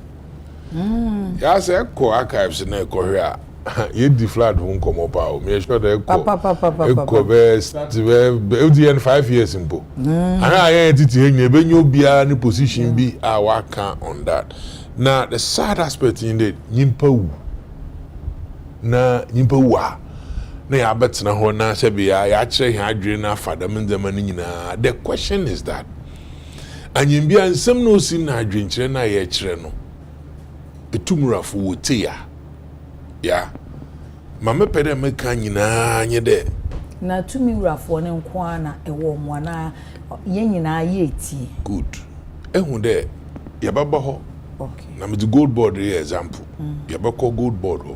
ya say ko archives na ko hwe a ye di flood won come pa o me sure that ko best be 5 years impo ana ya titi enye be nyo bia ni position bi a waka on that. Now the sad aspect in it, nyimpa wu na ya bet na ho na se bia ya kire ha adwere na fada mendema ni nyina. The question is that anyimbia nsem no si na adwenkire na ye kire no etumurafo wote ya mama pede meka nyina nye de
na tumurafo ne nko ana ewo mo na ye nyina ye eti
good ehun de ya baba ho.
Okay.
Na me the gold board example. Yabako gold board ho.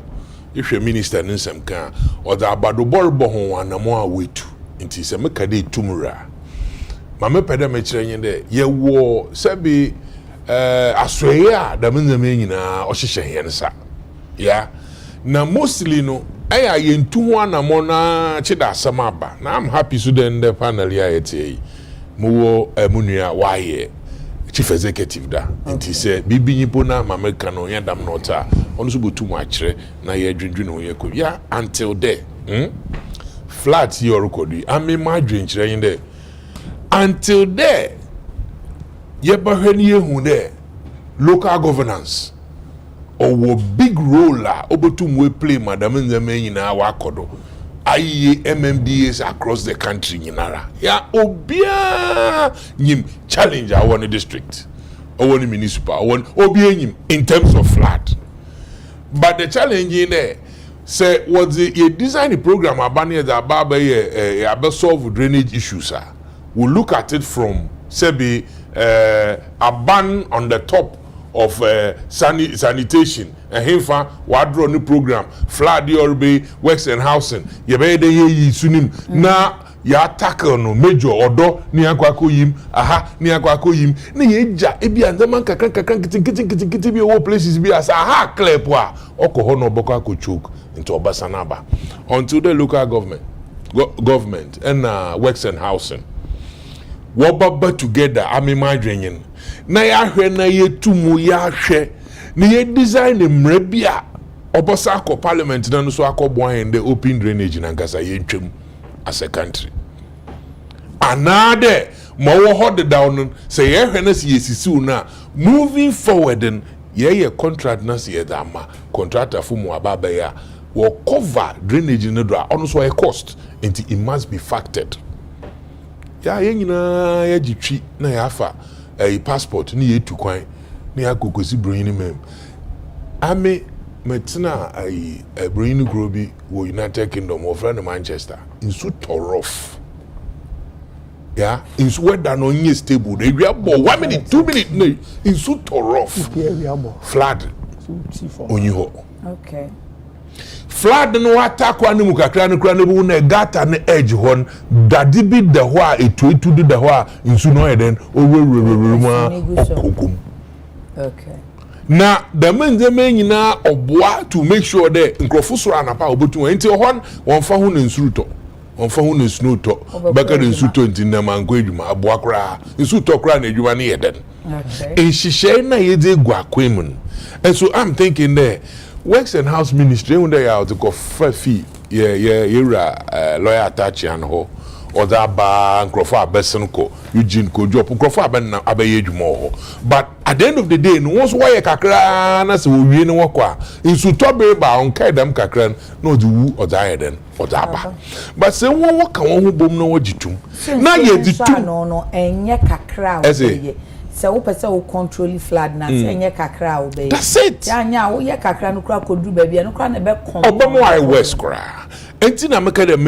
If your minister nsem kan or the abado borbo ho anamo awetu. Nti se meka de tumura. Ma me pede me kire yin de ye wo sebi asoye a da menzem nyina o hyehye hen sa. Ya. Na mostly no aya ye ntu ho anamo na chida asama aba. Na I'm happy so the panel ya yete. Mo munua waye chief executive da nti say bibi nyipo na mameka no yadam nota onu so botum akire na ye dwendwe no ye ko ya until there flat your record am ma dwenkire yin there until there ye ba hwani ye hu there local governance or big role obotum we play madam nzema nyina wa akodo aye MMDAs across the country nyinara ya obia nyim challenge our district our municipal our obia nyim in terms of flood but the challenge in there say what the design program abani the ababa ye solve drainage issues we look at it from say a ban on the top of sanitation and himfa wadro new program flood yorbe works and housing ye be de yi sunim na ya tackle no major odo ni akwako yim aha ni akwako yim na ye ja e bia ndama kakran kitikiti bi wo places bi as aha clear po a okoho no boko akochoke into obasanaba until the local government and works and housing wobaba together amimadwenyen na ya hwe na ye tumu ya hwe ni ye design mrebia obosa akọ parliament na no so akọbọ hen the open drainage na ngasa ye ntwem as a country anade mo wo hold down say ye hwe na si yesisiu na moving forward ye contract na si ye dama contractor fu mu ababa ya wo cover drainage na do ono so a cost and it must be factored ya ye nyina ya gitwi na ya afa a passport ni yetu kwan ni akokosi broyin mem ame metina ai broyin grobi wo United Kingdom of friend Manchester in so torof yeah in so weather no nye stable they we abo 1 minute 2 minute no in so torof flood onyiho
okay
flood no attack one mu kakra no kra no bu na gata na edge hon dadi bi the ho a etu di the ho a nsu no eden okum
okay
na the men nyina oboa to make sure that nkrofo so anapa obotu enti hon won fa ho na nsuruto won fa ho na snoto baka de nsuto enti na manko edwuma aboa kra nsuto kra na edwuma na yeden okay ehihye na yede gu akwem and so I'm thinking there Works and House Ministry when they are to go fee lawyer attach and ho or that ba Crawford Bessenko Eugene ko job Crawford abaye dwumo but at the end of the day no was why kakra na se wo wie ne wokwa insu tobe ba on kai dam kakra no the wu or that then or that ba but say won woka won ho bom no wogitum na ye ditum
no enye kakra o so we person will control flood na enye kakra obey
that's it
ya nya wo ye kakra no kra kodu ba bia no kra na be kon
obamo I west kra enti na make dem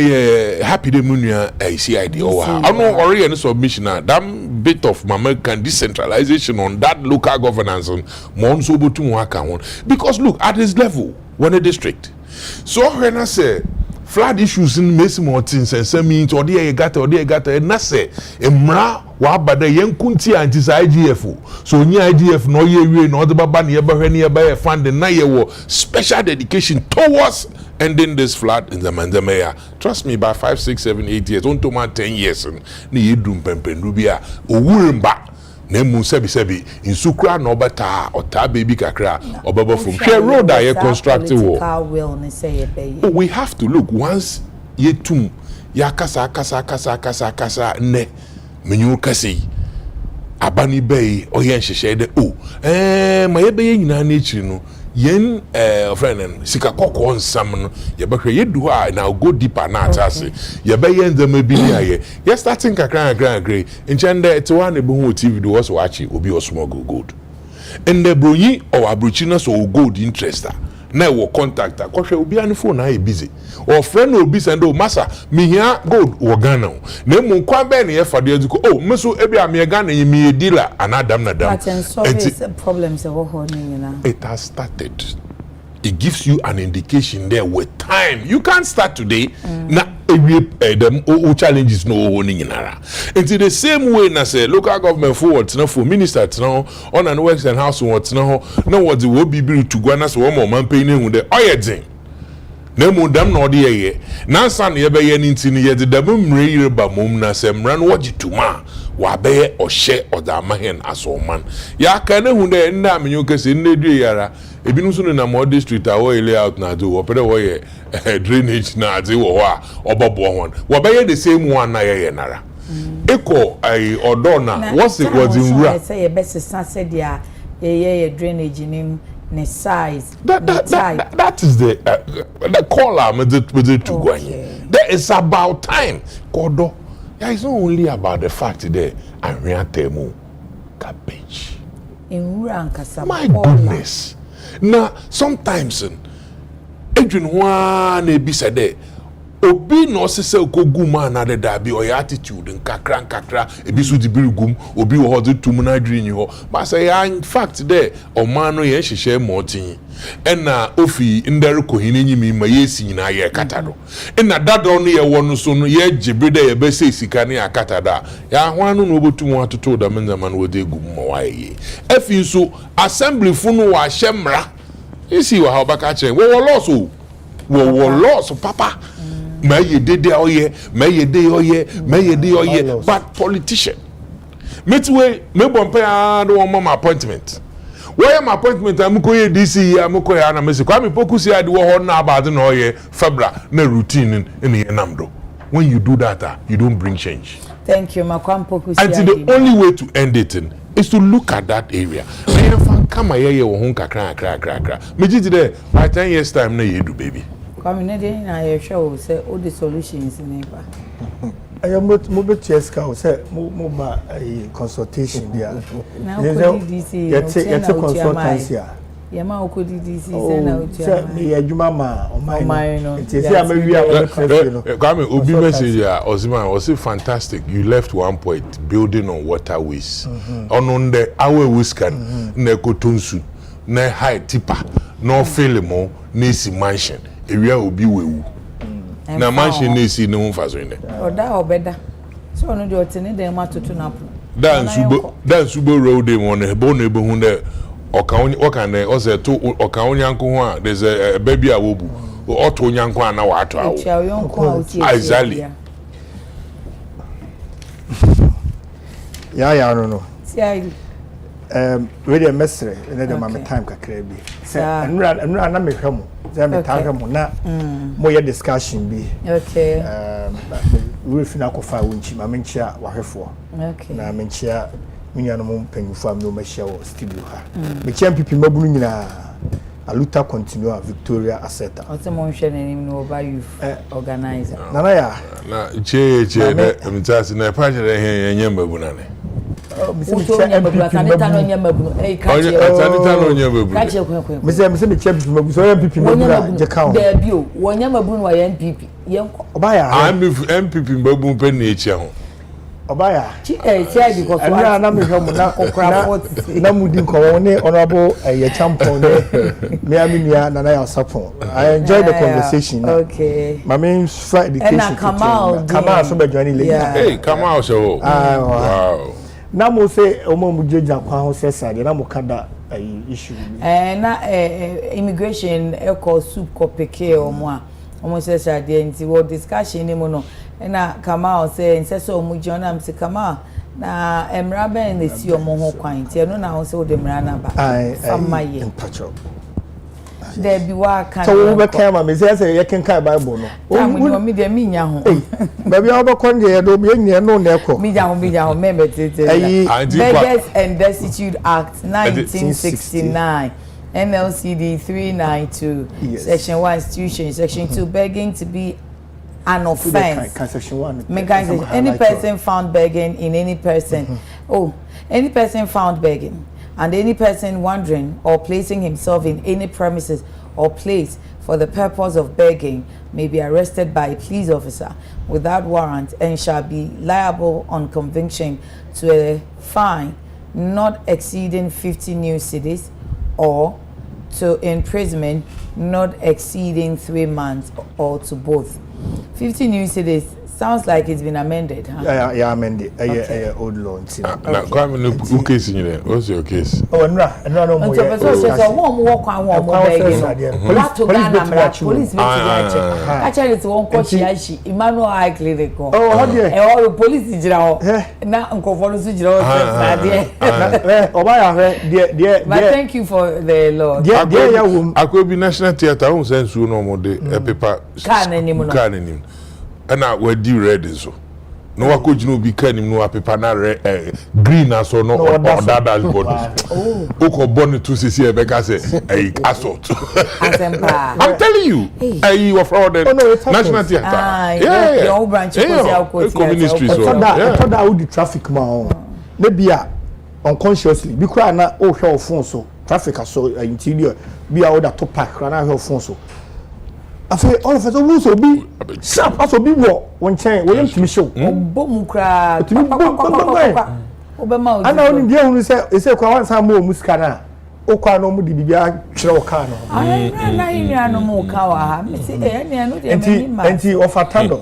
happy de munua CID o ha ono ori any submission that bit of American decentralization on that local governance mo nso botum aka won because look at this level one a district so when I say flood issues in Mesimo things and some means or the gata and na say emra wa bada yenkunti anti IGF so ni IGF no ye we no the baba ne ba hwani ba fund na ye wo special dedication towards ending this flood in the Mandemaya. Trust me, by 5, 6, 7, 8 years, on to my 10 years, ni yedum pempendu bia owurumba nemu sebi in sukra no bata or ta baby kakra or baba from share road that ye constructive will we have to look once ye tum ya kasa ne menyu kasi abani bay o yen hye de ma ye be nyina na echi no yen friend sika kokko nsam no ye be hwe ye du a na go deeper na atase ye be yen dem bi ni aye ye starting kakra nchende ete wa na be hu TV do was watch obi osmo good and the bronyi or abrochi na so gold interest na wo contact akwhwe obi an phone na e busy or friend obi send o massa me here gold wo Ghana na mu kwa be na ye fado azuko oh meso ebi am ye Ghana ye me dealer anadam na dam
problems
it has started. It gives you an indication there with time. You can't start today. Na them challenges no owning in ara. Into the same way na say local government forward now for minister now on and works and house what now what the will be built to go na so one more man paying with the oyedin. Na mu dam na ode ye. Na san ye be ye ntini ye de dam mre yire ba mom na se mra no wagituma wa be ohye odamahen asoman. Ya ka na hu na nna amenyo kase nna due yara. Ebinu so na mo district a wo layout na do opere wo ye drainage na ade wo ho a obobo hon wo be ye the same one na ye nara eko ai odona what it was in rura
say ye best sense dia ye drainage nim ne size
that is the call am with the to go there is about time kodo yeah it's not only about the fact there anria temu cabbage
in rura nkasa
my goodness. Now, sometimes, Adrian Juan be said, obi no sese okogu ma na de da bi o ya attitude nkakra ebi so di birugum obi wo hode tum na adwiri nyi ho but say in fact there o man no ye hihye motin ena ofi ndere kohini nyimi ma yesi nyina ye katado ena dado no ye wono so no ye gibride ye be se sika ne akatada ya hwanu no obotum atoto da menza no wode gum mo waye afi so assembly funu wa hyemra isi wa ha baka kire wo loss o wo loss papa may dede oye may de oye may de oye but politician metwe me bompe no mama appointment where my appointment am ko ye DC am ko ya na mesi kwa me focus ya de wo ho na about no oye febra na routine in ye namdo when you do that you don't bring change.
Thank you makwam focus
and the only way to end it is to look at that area me fan kama ye wo ho kakra me gidi there by 10 years time na ye do baby.
Come in na ye show say all the solutions neighbor.
I am not mobile cheska say mo ba consultation there.
Now DC
it's a consultancy.
Ya ma okodi DC say na utia.
Say me adwuma ma o mai no. It is am wi am
Come obi message ya Osman was fantastic. You left one point building on waterways. On the our wiskan na kotonsu na high tipper no filimo na si mansion. Area obi wewu na mansion na si ne ho faso inde
oda obeda so no de otene dem atoto na pro
dan subo road dem on e bo no ebe hu de oka na o se to oka onyanko ho a there's a baby a wobu oto onyanko na wa ato awo exactly
ya no
see
we dey mesre ene de mama time kakra bi say enura na mehwemo say me tahwemo na mo ye discussion bi
okay
we fina ko fa wonchi mama nchia wahwefo
okay
na me nchia minyano mo mpanyufo am no mahia wo studio ha me champion mabunu nyina aluta continue Victoria Aseta
o te mo nhwe na nim no over youth organizer
nana ya
na che na mtasi na pa jere he enye mabuna ne
sanita no nya mabunu
sanita no nya mabunu
me me champion mabu so MPP mabuna je ka
there bio wonya mabunu wa MPP yenko
obaya
MPP mabu pe na echi ho
obaya
say because
I na me hwemo na okra 40 na mudi nko ne honorable ye champion me aminia na ya sapon I enjoy the conversation
okay
mama for education
and Kamal
so be join le
hey Kamal show wow
na mo say omo mu jeja kwa ho sesade na mo kada issue
na immigration eco soup kopeke omo sesade nti wo discussion ni mo no na Kamal say nseso omo jona am say Kamal na emra ben na si omo ho kwan ti no na ho say o de mra na ba famaye
in touch up
there be wa kan
so we can ma me say ye kan Bible no
o mi de mi nya ho
baby obo kon de do be nye no na eko
mi nya ho me tete Beggars and Destitute Act 1969 NLCD 392 yes. Section 1 institution section 2 begging to be an offense
section 1
any person found begging in any person any person found begging and any person wandering or placing himself in any premises or place for the purpose of begging may be arrested by a police officer without warrant and shall be liable on conviction to a fine not exceeding 50 new cedis or to imprisonment not exceeding 3 months or to both. 50 new cedis sounds like it's been amended, huh?
Yeah, amended. Old law.
Now, come and look case in there. What's your case?
Oh, no more.
So, one walk on one more begging. Police actually, it's one coach. Emmanuel I clinic.
Oh, how dear.
All the police is now. Now, Uncle Follows is but thank you for the law.
I could be National Theatre. I won't send you no more. A paper can and we do red so no wa ko jinu bi kan nim no paper na green as or no or that dashboard o ko born to see e be ka say assault I'm telling you you were fraud National Theatre
yeah your branch
ministry so
I thought that would the traffic ma maybe unconsciously because na o hwe o phone so traffic so interior be a order to park na hwe o phone so Afi all of us who so be sharp as obi wo won chen we ntimi show.
Bom kra. Obema o.
Ana oni dia hunu say kwa wan sam mo musika na. Okwa no mu di bibia twere oka no.
Na ina no mu ka wa ha. Me say eh ne no de mani ma.
Enti ofatando.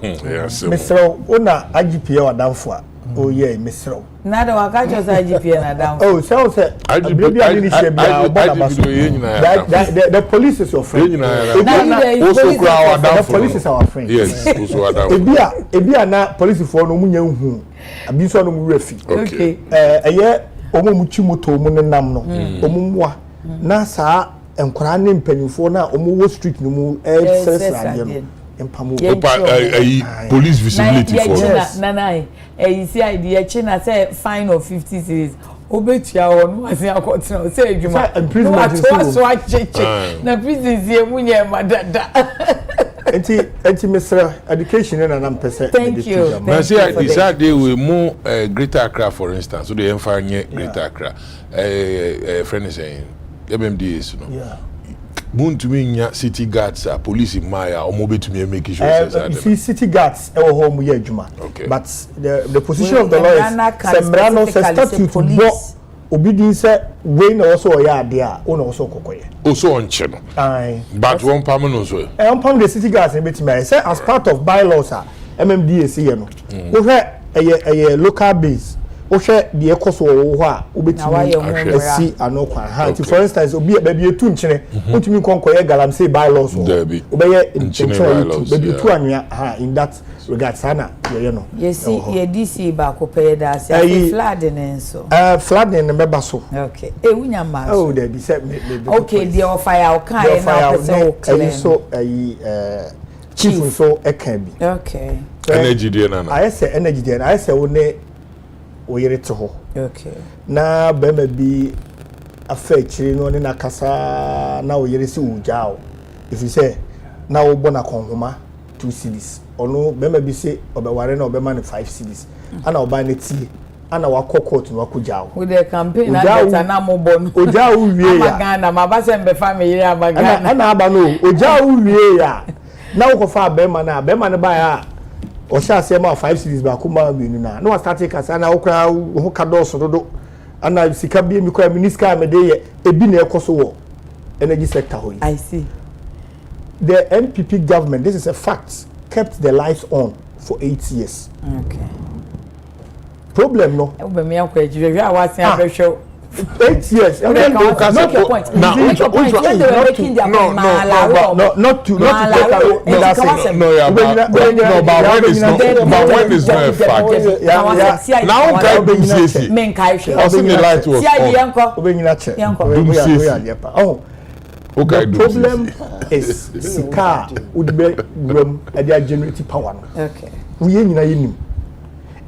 Mesro ona AGP wa danfo a. Oh yeah, mesro.
Na da waka cho sa AGP na danfo.
Oh, say baby ani ni shebia the police is your friend.
Also
the police is our friend.
Yes, also our
ebia na police for no munya hu. Abi so no mu refi.
Okay.
Eye omo mu chi moto mu nenam no. Omo muwa na saa enkora ne mpanyimfo na omo wo street no mu sesade no.
Police visibility for
us. Nana, you see idea China say fine of 50 cities. Obetia on was ya continue say adwuma.
Imprisonment
na prison sie munye madada.
Enti Mr. Education and I'm percent.
Thank you.
Now see that day we more Greater Accra for instance. So they enfanye Greater Accra. Friend is saying MMDs, you know.
Yeah.
Moon to me city guards police in Maya or mobile to me making sure
you see city guards our home here Juma.
Okay.
But the position of the law is Sembrano statute law obedience when also ya there on also kokoye.
Also on channel.
Aye.
But one permanent also.
Pam the city guards in betime say as part of bylaws MMDAC no. We have a local base. Ohwe de ekoso wo a obetimi asi anokwa ha ti for instance obi baby etu nchene otumi konkoye galamsey bylaws obeye nchene baby etu anwa ha in that regard sana ye no
yes ye DC ba ko pay da say flood nenso
flood ne meba so
okay wunya ma
oh there be say
okay the fire o kan na person clean
so chief so e kan bi
okay energy dey na
I say energy dey I say wo ne oyere to ho
okay
na bema bi afa chiri no ne na kasa na oyere si ujao if you say na wo bona konhoma 2 cedis ono bema bi say obeware na obema ne 5 cedis ana oba ne tie ana wakọ court no wakujao
with the campaign na data na mo bon
ojao wie ya
magana mabase mbe family ya magana
ana aba no ojao wie ya na wo kofa bema ne ba ya o sha say ma 5 cities ba kuma menu na no start kasa na okra ho kadoso dodo ana sika bi mi kwa minister me dey ebi na ekoso wo energy sector ho.
I see.
The NPP government, this is a fact, kept the lights on for 8 years.
Okay.
Problem no.
E be me akwa ejire wi awasin abehwe
8 years.
Make your point. Now, when they were making their point,
not to
but when it's not a fact. Now, can be safe.
Men kaishe.
Also, the light was
on. Okay, the problem is sika would be room at their generating power.
Okay.
We ain't in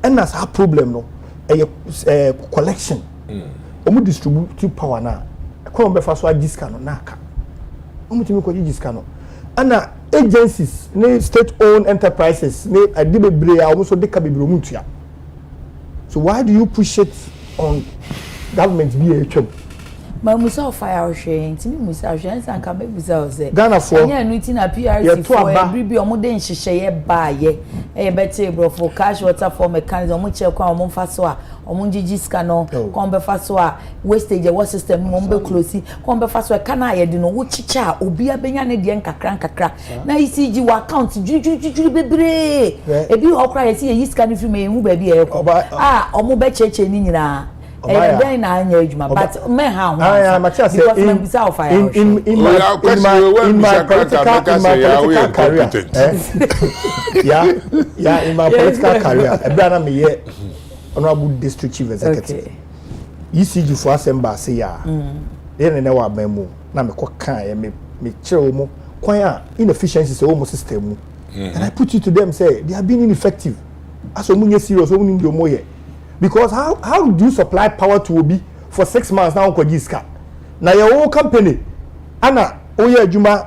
and that's our problem no. A collection. Omu distribute power na. Kwa mbe fa so discount na aka. Omu timi ko discount. Ana agencies, ne state owned enterprises, ne adi bebre a omu so de ka bebre omu tua. So why do you push it on government be a job?
Ma musa fire share ntimi musa share nsan ka me musa o se
Ghana for
anya no ti na PRC for every bi omo de nhihye ye ba ye e be table for cash water for mechanism omo che kwa omo fa so a omo ngigi scan no kon be fa so a wastage what system mo be close kon be fa so ka na ye de no wo chicha obi abenya ne de nkakra na ECG wa account juri bebre e bi okra ye si ye scan fi me hu ba bi e ko omo be cheche ni nyina then na anya ejuma but me ha ho because me bisa of fire
in my political career yeah in my political career ebra me ye honorable district chief executive ECG for assembly say ya then na wa ban mu na me kan ye me kire mu kwan a inefficiencies e wo system mu and I put it to them say they have been ineffective aso munye serious wo ni ndio moye. Because how do you supply power to Obi for 6 months now? Now your own company, Anna
oye adwuma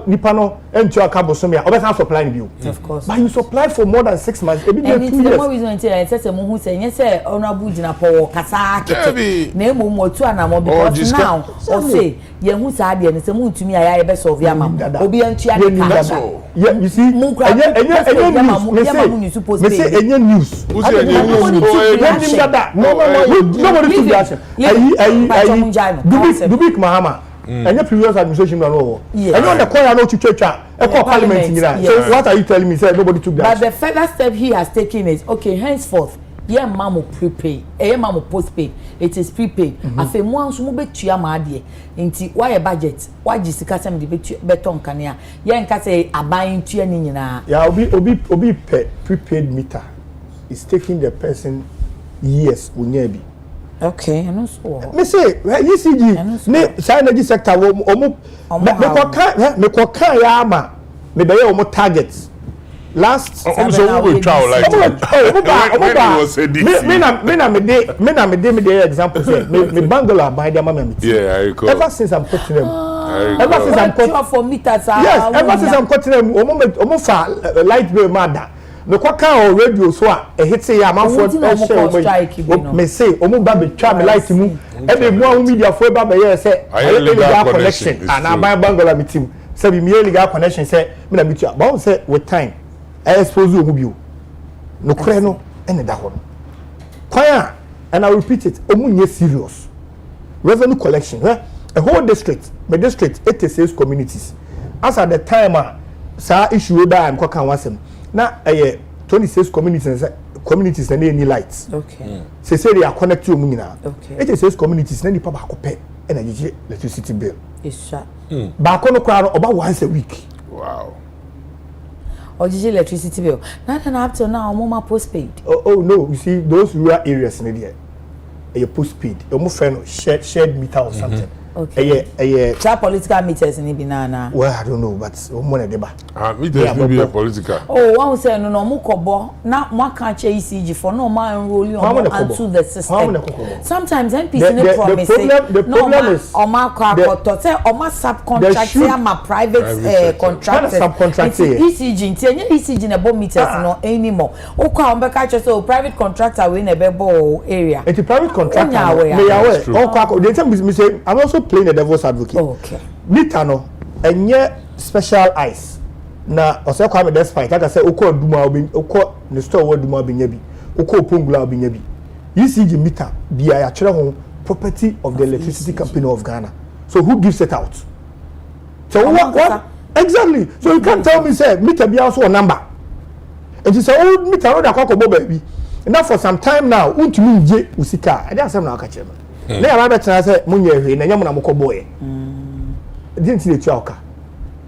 nipa no ento akabo so me obesa supply you
of course
but you supply for more than 6 months e be 2 years
and the more reason until I say mo hu say yes say honorable jina po kasa kete na emu mo tu anamo because now o say ye hu sa de ne say mo ntumi aya be solve am obi antu ya de kasa
yeah you see enye news nobody took the action Dubik Mahama and your previous administration no and on the corner no to church parliament so what are you telling me say nobody took that
but the further step he has taken is okay henceforth yeah mamo prepaid mamo postpaid it is prepaid afa mu anso mo betua ma ade nti why budget why jisika sem de beton kanea yeah nka say aban tua ni nyina
yeah obi prepaid meter is taking the person years unya bi.
Okay, I know so.
Me say, ECG, ne energy sector me ko kan ya ama me be omo targets. Last
so we try like
me de example say me Bangalore buy them me.
Yeah, I recall.
Ever since I'm cutting them.
Ever since I'm cutting for meters.
Yes, ever since I'm cutting them omo fa light bill mother. Me kwa kan radio so a hit say am for me say omo ba be twa me light mu e be mu a media for ba be here say legal connection and I buy Bangalore me team say be me legal connection say me na me twa but say with time I expose you bio no kre no ene da ho no kwan and I repeat it omo nye serious revenue collection a whole district my district 86 communities as at the time sa issue da am kwa kan wasem na 26 communities na any lights
okay
say they are connected to nyina
okay
86 communities na nipa ba ko pe na yeye electricity bill
isha
ba ko no kwa oba once a week
wow
ojiji electricity bill na up till now mama postpaid
oh no you see those rural areas in there a postpaid omo friend shared meter or something
okay that political meters ni bi na
well I don't know but omo na deba
meters may be a political
one say no mo kobo na mo kan che ECG for no man enroll on onto the system sometimes MPs no promise
the problem is
oma kwakoto say oma subcontract am private contractors ECG ntenye ECG na bo meters no anymore o kwa ombeka che so private contractor we na be bo area
it's a private contractor they are o kwa they tell me say I'm also playing the devil's advocate.
Okay.
Meter no enye special ice na ose kwa me despite aka say okọ aduma obi okọ ne store wa aduma obi nya bi okọ opongula obi nya bi ECG meter bia ya kire ho property of the electricity company of Ghana so who gives it out so what exactly so you can't tell me say meter bia also a number and you say oh meter no da kwakọ boba bi and for some time now untumi nje usika e dey asem na aka kire na ya ba tena say munye hwe na nyam na mokoboye didn't see the chauka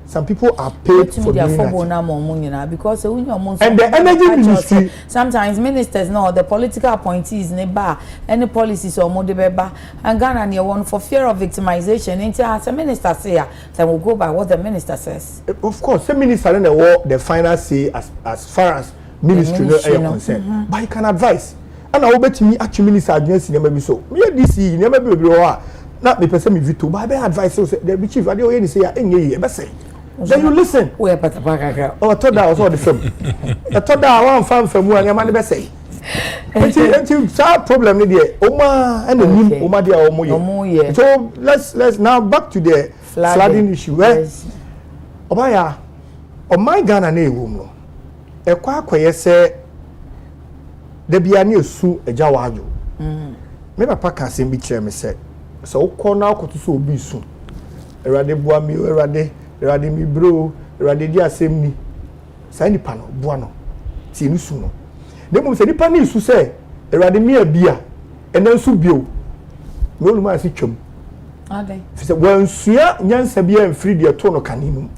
some people are paid for doing that
because
and the energy ministry
sometimes ministers no the political appointees ne ba any policies or more beba and Ghana near one for fear of victimization until as a minister say then we'll go by what the minister says
of course the minister in the war the final say as far as ministry no concerned but you can advise and I will bet me actually minister against never be so me DC never be na me person me veto but I advise say the chief I dey say enye e say then you listen
we are patapaka
oh thought that was all the film I thought that one fan from one man be say until that problem ni there oma and nim oma there omoye so let's now back to the flooding issue where obaya o my Ghana na ewu no e kwa akoye say da bia na esu eja wajo me papa ka sem bi kire me say so ukọ na akoto so obi su erade bua mi erade mi bro erade di asem ni sai ni pa no bua no ti ni su no dem se ni pa ni su say erade mi abia ena su bio me olu ma si twam
ade
fi say wan sua nyansa bia mfiri de to no kaninu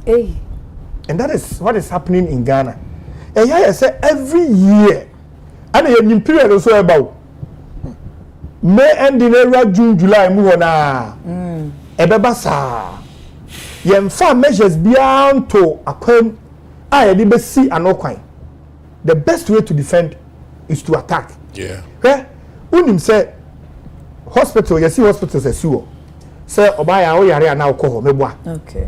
and that is what is happening in Ghana and here I say every year and you period so about May end in June, July, Muona. Ebeba sa. Yemfa measures beyond to acquaint. I did see an okwain. The best way to defend is to attack.
Yeah.
Unim say hospital, you see hospitals as you. say obaya o yare na alcohol meboa
okay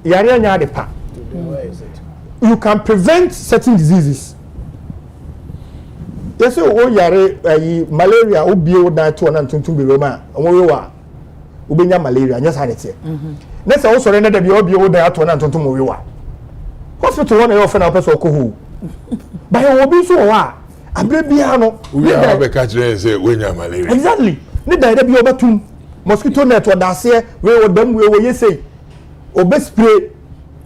yare anya de pa
Where is it?
you can prevent certain diseases. Yes, o yare malaria obie o dan to na ntuntum be roma onwo wa obenya malaria nya sanete na say o sore na da bi obie o dan to na ntuntum wo wa hospital one e offer na person ko hu ba ye obi so wa abre bia no
we are be catch say wenya malaria
exactly ni da bi obatum mosquito net o da se we o dam we yesei obe spray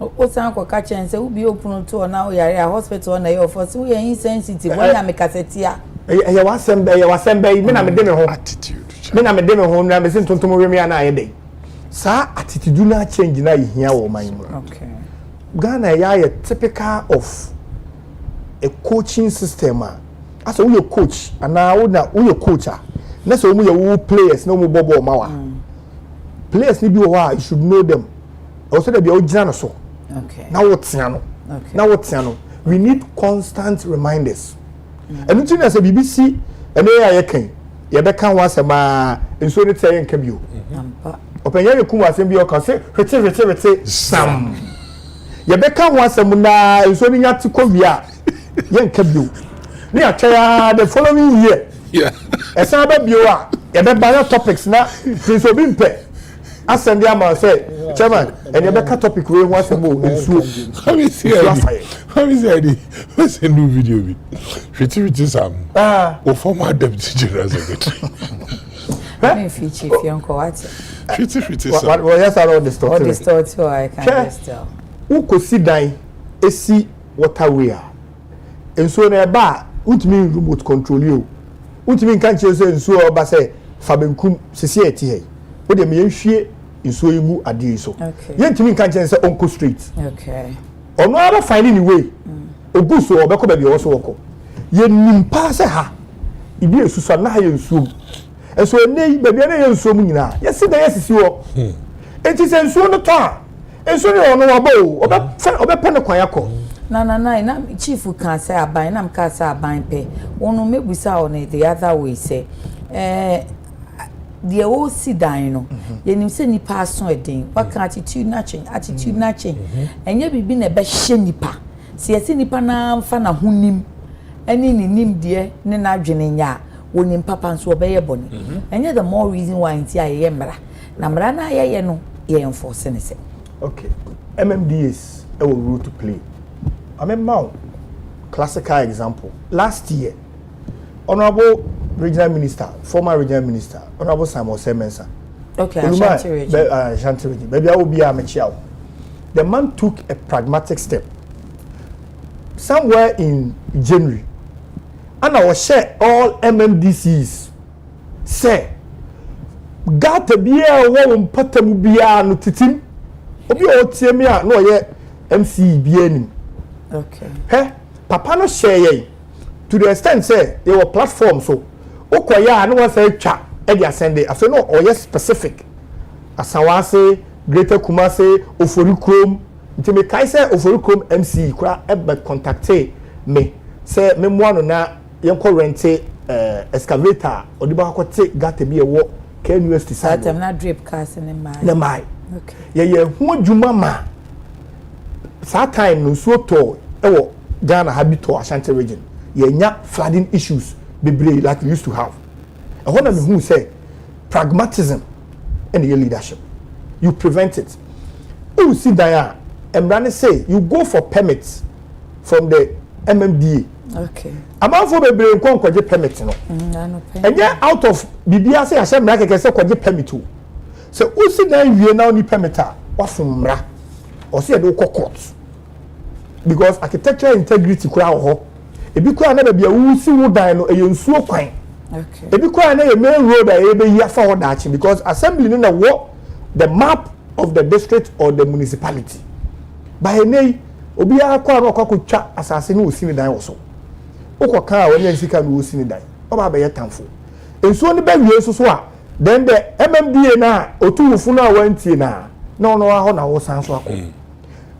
o san ko ka chen say ubi opunu to na o yare a hospital na your for we are insensitive when am kasetia
ya wasembe me na me de me ho
attitude
me na me de me ho na me sin tontom we me na ye dey sa attitude na change na hia wo man mu
okay
Ghana ya typical of a coaching system as we coach and now we coacher na so we you players no mo bobo mawa players ni bi o wa you should know them also dey be o gina no so
okay
now what no
okay
now what no we need constant reminders and you know say BBC and ya kan ye be kan wa sema enso ni tsaye nka bio
ampa
openya ye kuma asem bi o ka say rete sam ye be kan wa sema na enso ni nyati ko wia ye nka bio ni atwa the following year
yeah
esa ba bio a ye be ba topics na prince obi mpe asende ama say chairman and ye be ka topic we wa sema enso
how is it what's a new video bi fiti sam o former deputy general secretary
me feature if you ko what
fiti sam
what yes are all the story
all the story too I can just tell
uko si dan esi waterway a enso na eba utimi remote control you utimi kan che so enso oba say fabenkum sisi eti he wo de me yenhwie enso yimu ade so yentimi kan che say onko street
okay
ono aba finding way ogu so obeko ba bi wo so woko yenim pa se ha ibi esusu na ha yensuo enso nei ba bi na yensuo mu nyina yesi da yesisi wo enti se ensuo no to a enso ni ono wabo obe pe ne kwan yakọ
na chief kan say aban na mka say aban pe onu mebusa on the other way say the o si dan no yenim say nipa aso eden waka attitude na change enye bibi na be hye nipa se yesi nipa na mfa na hunim eni ni nim de ne na adwene nya wonim papa nso obeye boni enye the more reason why nti aye mra na mra na aye no ye enforce ne say
okay MMDAs a role to play. I mean, now, classical example. Last year, Honorable Regional Minister, former Regional Minister, Honorable Simon Semensa.
Okay, Ashanti region.
Ashanti region. Maybe I will be a Mechiao. The man took a pragmatic step. Somewhere in January, and I will share all MMDCs. Say, got to be a woman, Patamu be a no titim. Obi o tie me a no ye MC bianim
okay
papa no share ye to the extent say they were platform so okoya no was say twa e dia send e aso no oye specific asawase Greater Kumasi Oforikrom nti me kai say Oforikrom MC kura e be contact me say me mo no na yenko rente excavator odi ba kwete gata bi e wo KNUST side
that na drip cast in
my
okay
ye hu adwuma ma that time no so to ewo Ghana habito Ashanti region ye nya flooding issues bebre like we used to have and when me who say pragmatism and your leadership you prevent it you see there emrane say you go for permits from the MMDA
okay
amount for bebre nko kwaje permit no and yeah out of bibia say asem na keke say kwaje permit o so usi na wie na oni permitter wafumra or say do court because architectural integrity kura ho ebi kura na bia usi wo dan no eyensuo kwan
okay
ebi kura na main road a ebe yi afa ho dachi because assembly no na wo the map of the district or the municipality by nei obi akwa no kwakotwa asase no osi ni dan wo so ukoka a woni ansika no osi ni dan oba be yetamfo ensuo ni ba wie so a then the MMDA na otuwufu na wantie na no aho na wo san so akọ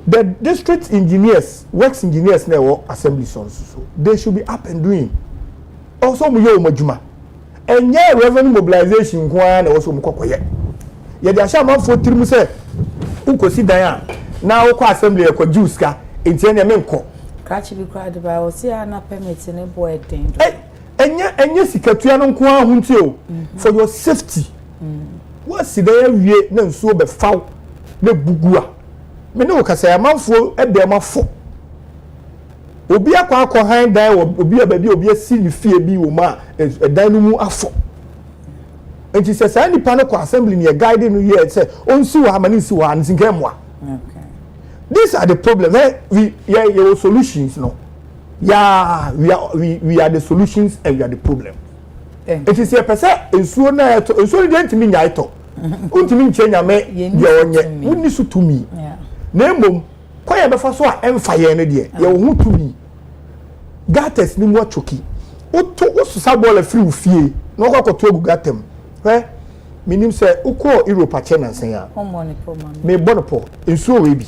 the district engineers works engineers na wo assembly so they should be up and doing also mu ye o majuma enye revenue mobilization kwa na wo so mu kokoye ye de ahia manfo tirim se ukosi dan a na wo kwa assembly e kwa juice ka enti ene me nko
Kachi bi kwa de ba o si ana permit ne boy den
enye sikatua no nko ahunti o for your safety what si there wie na nsuo be faw na bugu a me ne wo kasa ya manfo e de mafo obi akwa han dan obi ababi obi asi ni fie bi wo ma dan no mu afo enti se sa nipa no kwa assembly ne guide no here say onsi wo amani si wo an sinke moa.
Okay, these
are the problem. We solutions no. Yeah, we are the solutions and we are the problem. It is a person ensuo na to ensuo dey ntimi nya ito. Untimi nche nya me ye onye. Woni so to me. Yeah. Na emom kwaya be fa so a emfa ye ne de. Ye wo hu to me. Gates ni mu achoki. Oto osusa ball free fie. Na okokoto ogu gatem. Minim se uko Europe ache na nsen ya. Me bonopo ensuo we bi.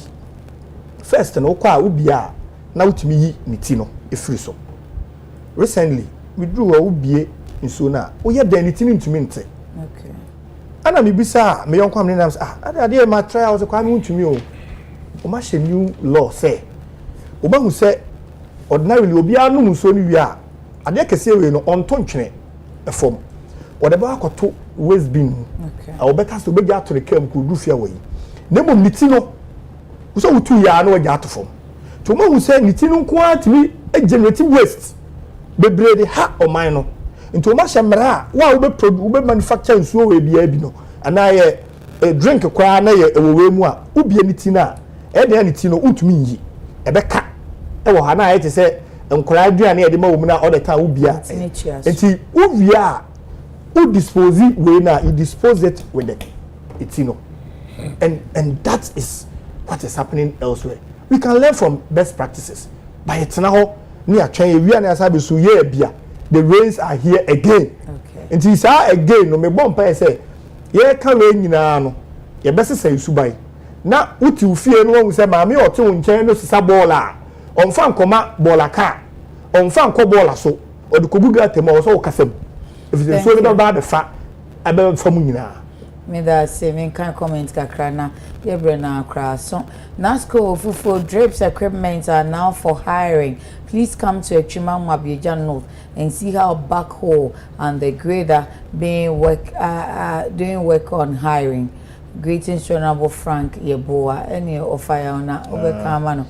First na ukwa ubia na utimi yi ni ti no efiri so. Recently we drew a ubie nsuo na oye dan ni ti ni ntumi nte.
Okay.
Ana me bisa me yon kwam ni na ade ma trials kwa me ntumi o. O ma hye new law say. O ba hu say ordinarily obi anu nsuo ni wi a ade kese we no onto ntwene efom. O de ba akoto waste bin.
Okay.
A obeka so beja to the camp ku du fia we. Na mom ni ti no so wutu ya na waja to fom. To mo hu say ni ti no nko atimi generate waste. Bebre de ha o man no. Nti o ma hyemra wa wo be manufacture nsuo we bia bi no. Ana ye drink kwa na ye ewowe mu a ubie ni ti na e de ni ti no untumi nyi. E be ka. E wo ha na ye te say nkora aduane ye de ma wo mu na all the time ubia. Nti uvia who dispose it we now you dispose it with it, you know, and that is what is happening elsewhere. We can learn from best practices. By it's now near China, we are bia. The rains are here again.
Okay.
And it's again. No me bomb say, yeah, can rain no. Your best say subai. Now, what you fear no one say, mammy or two in China, sabola. On fan coma bola car. On fan co bola so. Or the kubuga temo so casem. If it's so about the fact, I better from Munina.
Me that same kind comment kakrana yebrena akra so NASCO fufu drapes equipment are now for hiring. Please come to Echima Mabieja North and see how backhoe and the grader doing work on hiring. Greetings to Honorable Frank Yeboah any of fire on Obekamano.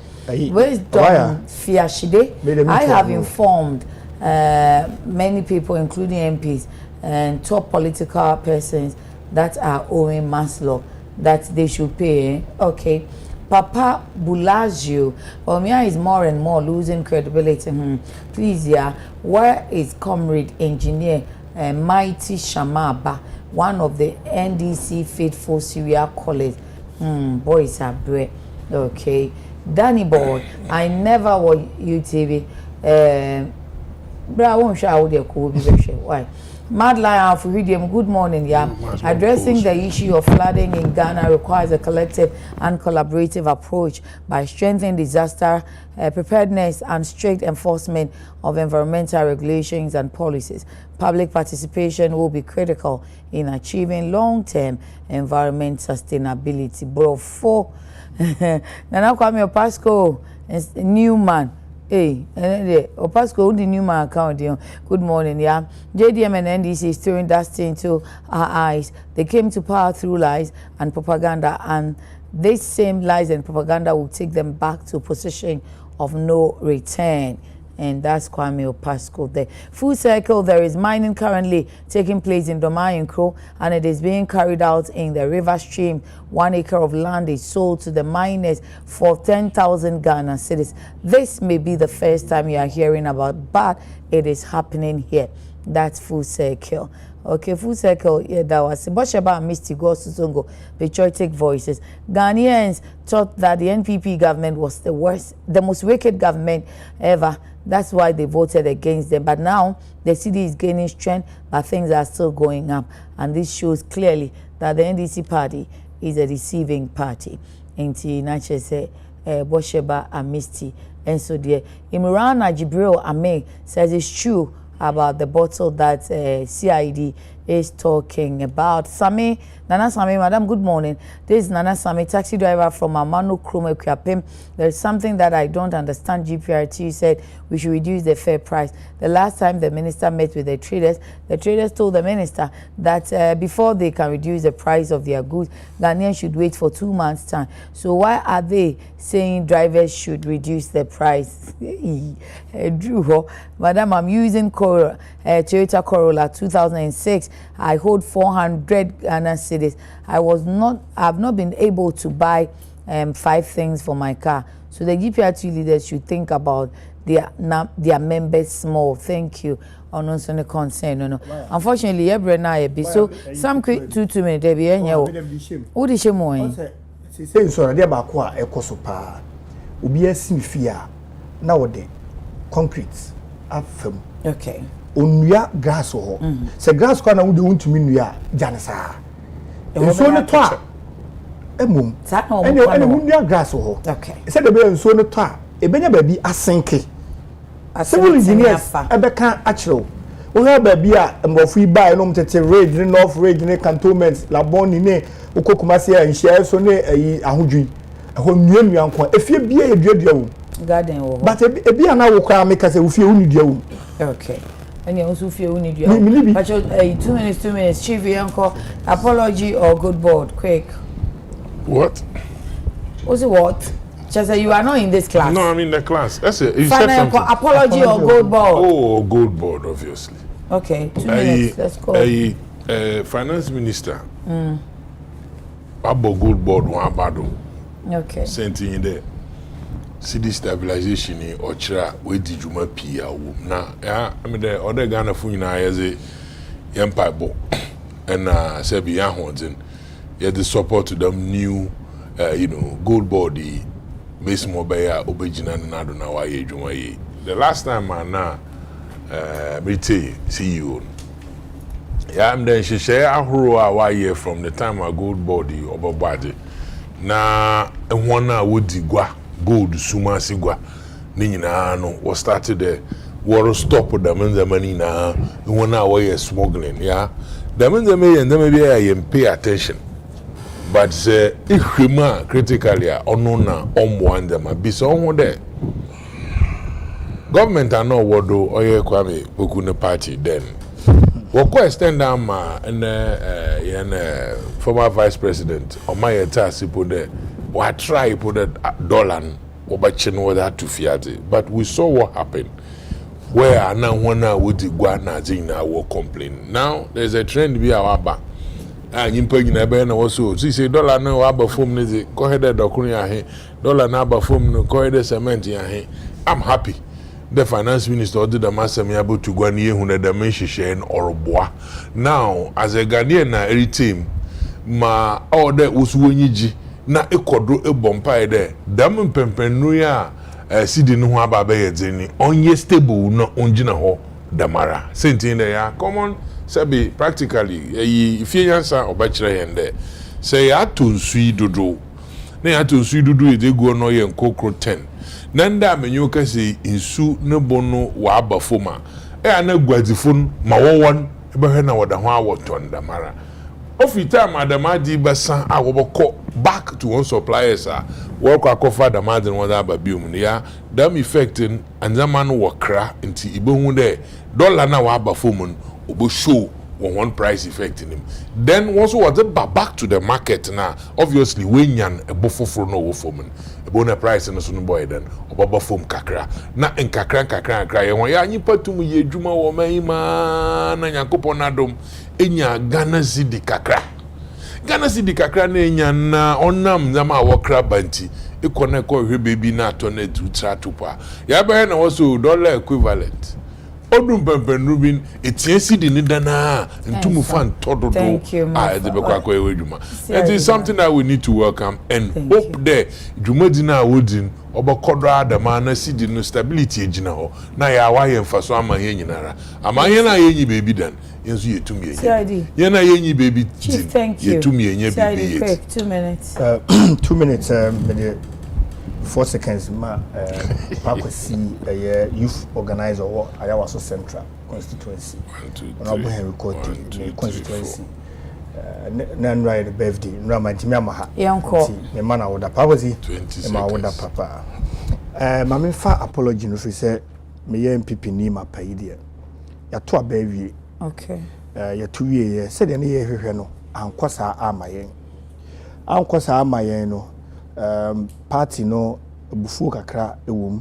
Where's Don Fiashide? I have informed many people including MPs and top political persons that are owing manslaughter that they should pay. Okay, Papa Bulagio, Omia is more and more losing credibility. Please, yeah, where is Comrade Engineer Mighty Shamaba, one of the NDC faithful Syria colleagues? Boys are brave. Okay, Danny Boy, I never watch UTV. But I won't shout there. Why? Mad Lion for Helium, good morning, yeah. Addressing the issue of flooding in Ghana requires a collective and collaborative approach by strengthening disaster preparedness and strict enforcement of environmental regulations and policies. Public participation will be critical in achieving long-term environment sustainability. Bro, for Nana Kwame Pasco, Newman. Hey, Opasco, the new man account. Good morning, yeah. JDM and NDC is throwing dust into our eyes. They came to power through lies and propaganda, and these same lies and propaganda will take them back to a position of no return. And that's Kwame Opasco there. Full circle, there is mining currently taking place in Domayinkro, and it is being carried out in the river stream. 1 acre of land is sold to the miners for 10,000 Ghana cedis. This may be the first time you are hearing about, but it is happening here. That's Full Circle. Okay, Full Circle, yeah, that was Bosheba Misty Gosuzongo, patriotic voices. Ghanaians thought that the NPP government was the worst, the most wicked government ever. That's why they voted against them. But now the city is gaining strength, but things are still going up. And this shows clearly that the NDC party is a deceiving party. Inti Nache say Bosheba Amisti. And so dear Imran Jibril Ame says it's true about the bottle that CID is talking about. Sami, Nana Sami, Madam, good morning. This is Nana Sami, taxi driver from Amano Krome Kwapim. There's something that I don't understand. GPRT said we should reduce the fair price. The last time the minister met with the traders told the minister that before they can reduce the price of their goods, Ghanaians should wait for 2 months' time. So why are they saying drivers should reduce the price? Drew, Madam, I'm using Toyota Corolla 2006. I hold 400 Ghana cedis. I have not been able to buy 5 things for my car. So the GPRT leaders should think about their members more. Thank you. On also concern. No. Unfortunately, every night be so some quick 2 minutes. They be here. What is your more?
Say so. They ba kwa ekosopa. Obi esi fia. Na wode concrete afem.
Okay.
Onua grass ho. Se grass kwa na wode wontumi nua janesa. Enso ne to a emum. Ene wonua grass ho.
Okay.
Se de be enso ne to a ebenya ba bi asenke. Civil engineers ebeka achiro. Wo ha ba bi a mbofu iba no mtete raid ne north raid ne cantonment laboni ne okokumase a nhia so ne ayi ahodwi. Ho nua nko efie bia eduadua wo.
Garden wo.
But ebi ana wo kwa make say wo fie unidua wo.
Okay. And you also feel we need you. But 2 minutes, Chief Yanko, apology or good board, quick.
What?
What's it what? Just say you are not in this class.
No, I'm in the class. That's it. You
said
something.
Apology or good board?
Oh, good board, obviously.
Okay, 2 minutes, let's go.
Finance Minister. Abo good board one bado.
Okay.
Sent in there. City stabilization in Ochra we di juma pia wo na ya I the other Ghana fu nyina yeze empire bo and say be ahonten you the support to them new gold body base mobile obegina na do na wa ye juma ye the last time na Brite CEO ya then she share ahoro a wa ye from the time a gold body obobade na ehona wodi gwa gold suma sigwa ni nyina no was started there war stop the money na wona we smuggling yeah the men be pay attention but say ihwema critically ono na omwan them be so ho there government are no wodo oye kwame boku ne party then woko extend am and former vice president Omayeta sipo there. We try put that dollar over chin that to fiat, but we saw what happened. Where now one would guana zina will complain. Now there's a trend be our back. And you pay in a ben also. She say dollar no abba foam go ahead at the dollar naba foam go ahead cement. I'm happy. The finance minister did the master me able to go near who the dimension share or bois. Now as a Ghanaian every team ma order was winji. Na ekodro ebompa ede dam mpempenu ya sidi no ho aba ye dzeni onye stable no onjina ho damara sentin de ya common sabi practically ifie yansa obachire yende say ya to nsui dodo na ya to nsui dodo e go no ye nkokro 10 na nda menyo ka say nsu ne bono wa aba foma na gwadifon ma wowon ebe hwe na woda ho awoton damara ofita madamadi basa awoboko back to one suppliers work akofa damadi no da babium ya dam effecting anzaman wakra nti ibohu de dollar na wa aba fomun obo show one price effect in him then also was back to the market now obviously when yan ebofoforo no wo fomun ebo na price no so no boy then obobo fom kakra na nkakra ye won ya nyipa tum ye dwuma wo mahima na yakopon adom enya Ghana cedi kakra na enya na onam zama wokra banti ikone ko hwe bebi na to na du tratopa ya be na also dollar equivalent odum pempen rubin etie cedi ni dana ntumu fan tododo de be kwa ewe dwuma it is something that we need to welcome and hope there dwuma di na wodin obokodo adama na cedi no stability ejina ho na ya wa ye mfaso ama ye nyinara ama ye na ye nyi bebi dan yensu yetumi enye ye na ye nyi bebi yetumi enye bebi
2 minutes
2 minutes 4 seconds ma pakwasi youth organizer or Ayawaso Central constituency. Honorable Henry Cote constituency. Nan right birthday nra mantimi amaha.
Yanko.
Me mana woda pakwasi ma woda papa. Ma me fa apology no say me ye MPP ni ma pa ide. Ya to abawie.
Okay.
Ya to wie said ne ye hwehwe no ankwasa amayen. Ankwasa amayen no party no bufu kakra ewom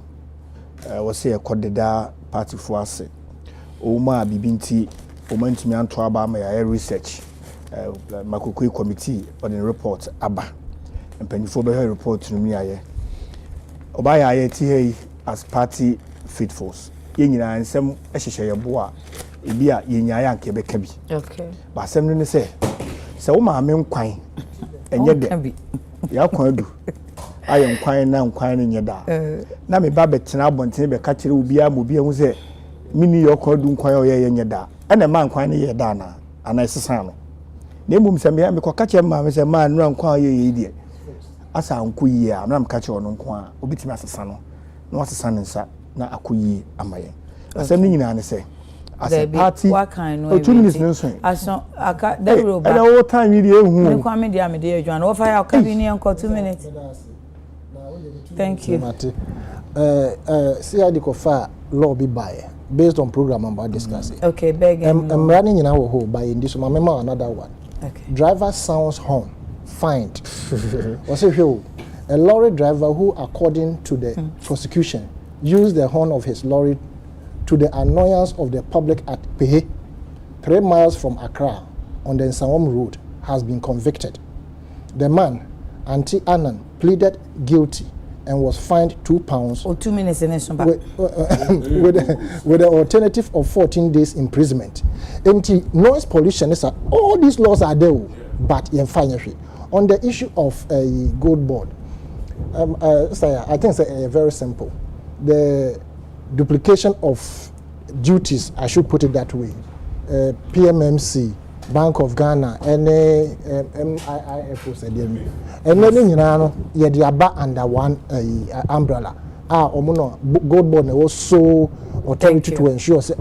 wose ye kodeda party fo ase o ma bibinti o mantimi anto aba ama ya research makokoi committee on the report aba mpanifo be report no mi aye oba ya aye ti hey as party faithfuls ye nyina nsem ehhehye ye bo a ebi a ye nyaa anke be ka bi
okay
ba asem no ne se wo ma me nkwan enye de ya kwan adu aye nkwan na nkwan ne nyeda na me ba betena abonten be ka kire obi a mobi hu se mini yo kwan adu nkwan o ye nyeda ena ma nkwan ne ye da na ana esesa no na embum se me ko ka kire ma me se ma nura nkwan ye ye die asa nkoyi a na me ka kire ono nkwan obitimi asesa no na wasesa ne nsa na akoyi amaye asem ni nyina ne se as a party
what kind
of 2 minutes no so
aso aka da roba
and all time you dey hu
me kwa me dia adwan wo fa ya ka bi ni enko 2 minutes thank you
see Adekye fa law be by based on program about discussing
okay begging
I'm running in our hole by in this my memo another one
okay
driver sounds horn fined what's it here a lorry driver who according to the prosecution used the horn of his lorry to the annoyance of the public at Pehe, 3 miles from Accra, on the Nsawam Road, has been convicted. The man, Auntie Annan, pleaded guilty and was fined £2
or 2 minutes in this
with the alternative of 14 days imprisonment. Noise pollution is all these laws are there, but in finally on the issue of a gold board, I think it's very simple. The duplication of duties, I should put it that way. PMMC, Bank of Ghana, and MIIF said and then you know you under one umbrella. Gold bond was so authority to ensure say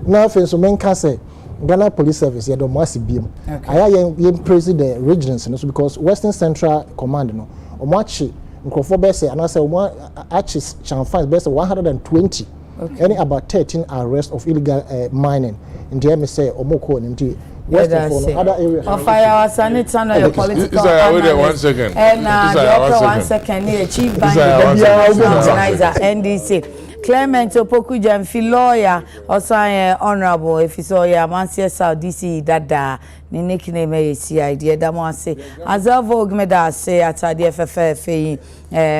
now so men can say Ghana Police Service don't must be I am praising the regions because Western Central Command no omachi Nkrofo say and I say one arches fines best 120 any about 13 arrests of illegal mining in the MSA omoko and Western other areas
of fire sanitation your political
analyst 1 second
and the 1 second here chief bank organizer NDC Clement Opoku Jamfi lawyer also honorable if you saw ya Manchester South DC dada ni nickname CID da mo ase azavo gmeda say atade FFF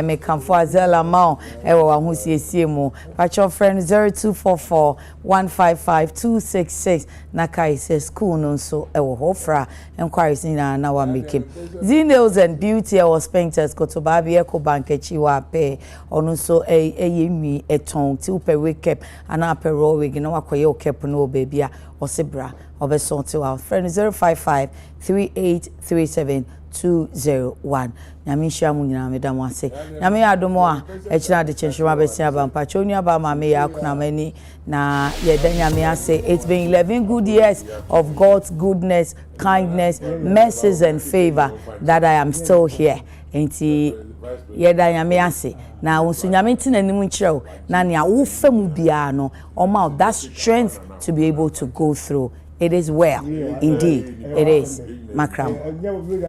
me kamfo azela ma e wo ahusiesie mu patch friend 0244 155 266 na kai say school no so e wo hofra inquiries na wa make Zinels and Beauty was painters kotobabi eco bank chiwa pe onu so yemi eton ti upe wake up ana apero wig na wakoye okep no baby a osebra obesonte wa friend 055 3837 201 nyame hia mu nyina medam ase nyame adomo a ekira Adekye Nsroma besia bampa chonu aba ma me yakuna mani na yeda nyame ase it's been 11 good years of God's goodness, kindness, mercies and favor that I am still here enti yeda nyame ase na wonso nyame ntina nimu nkyerɛw na ne a wo fam bia no oma that strength to be able to go through. It is well, indeed, it is. Makram.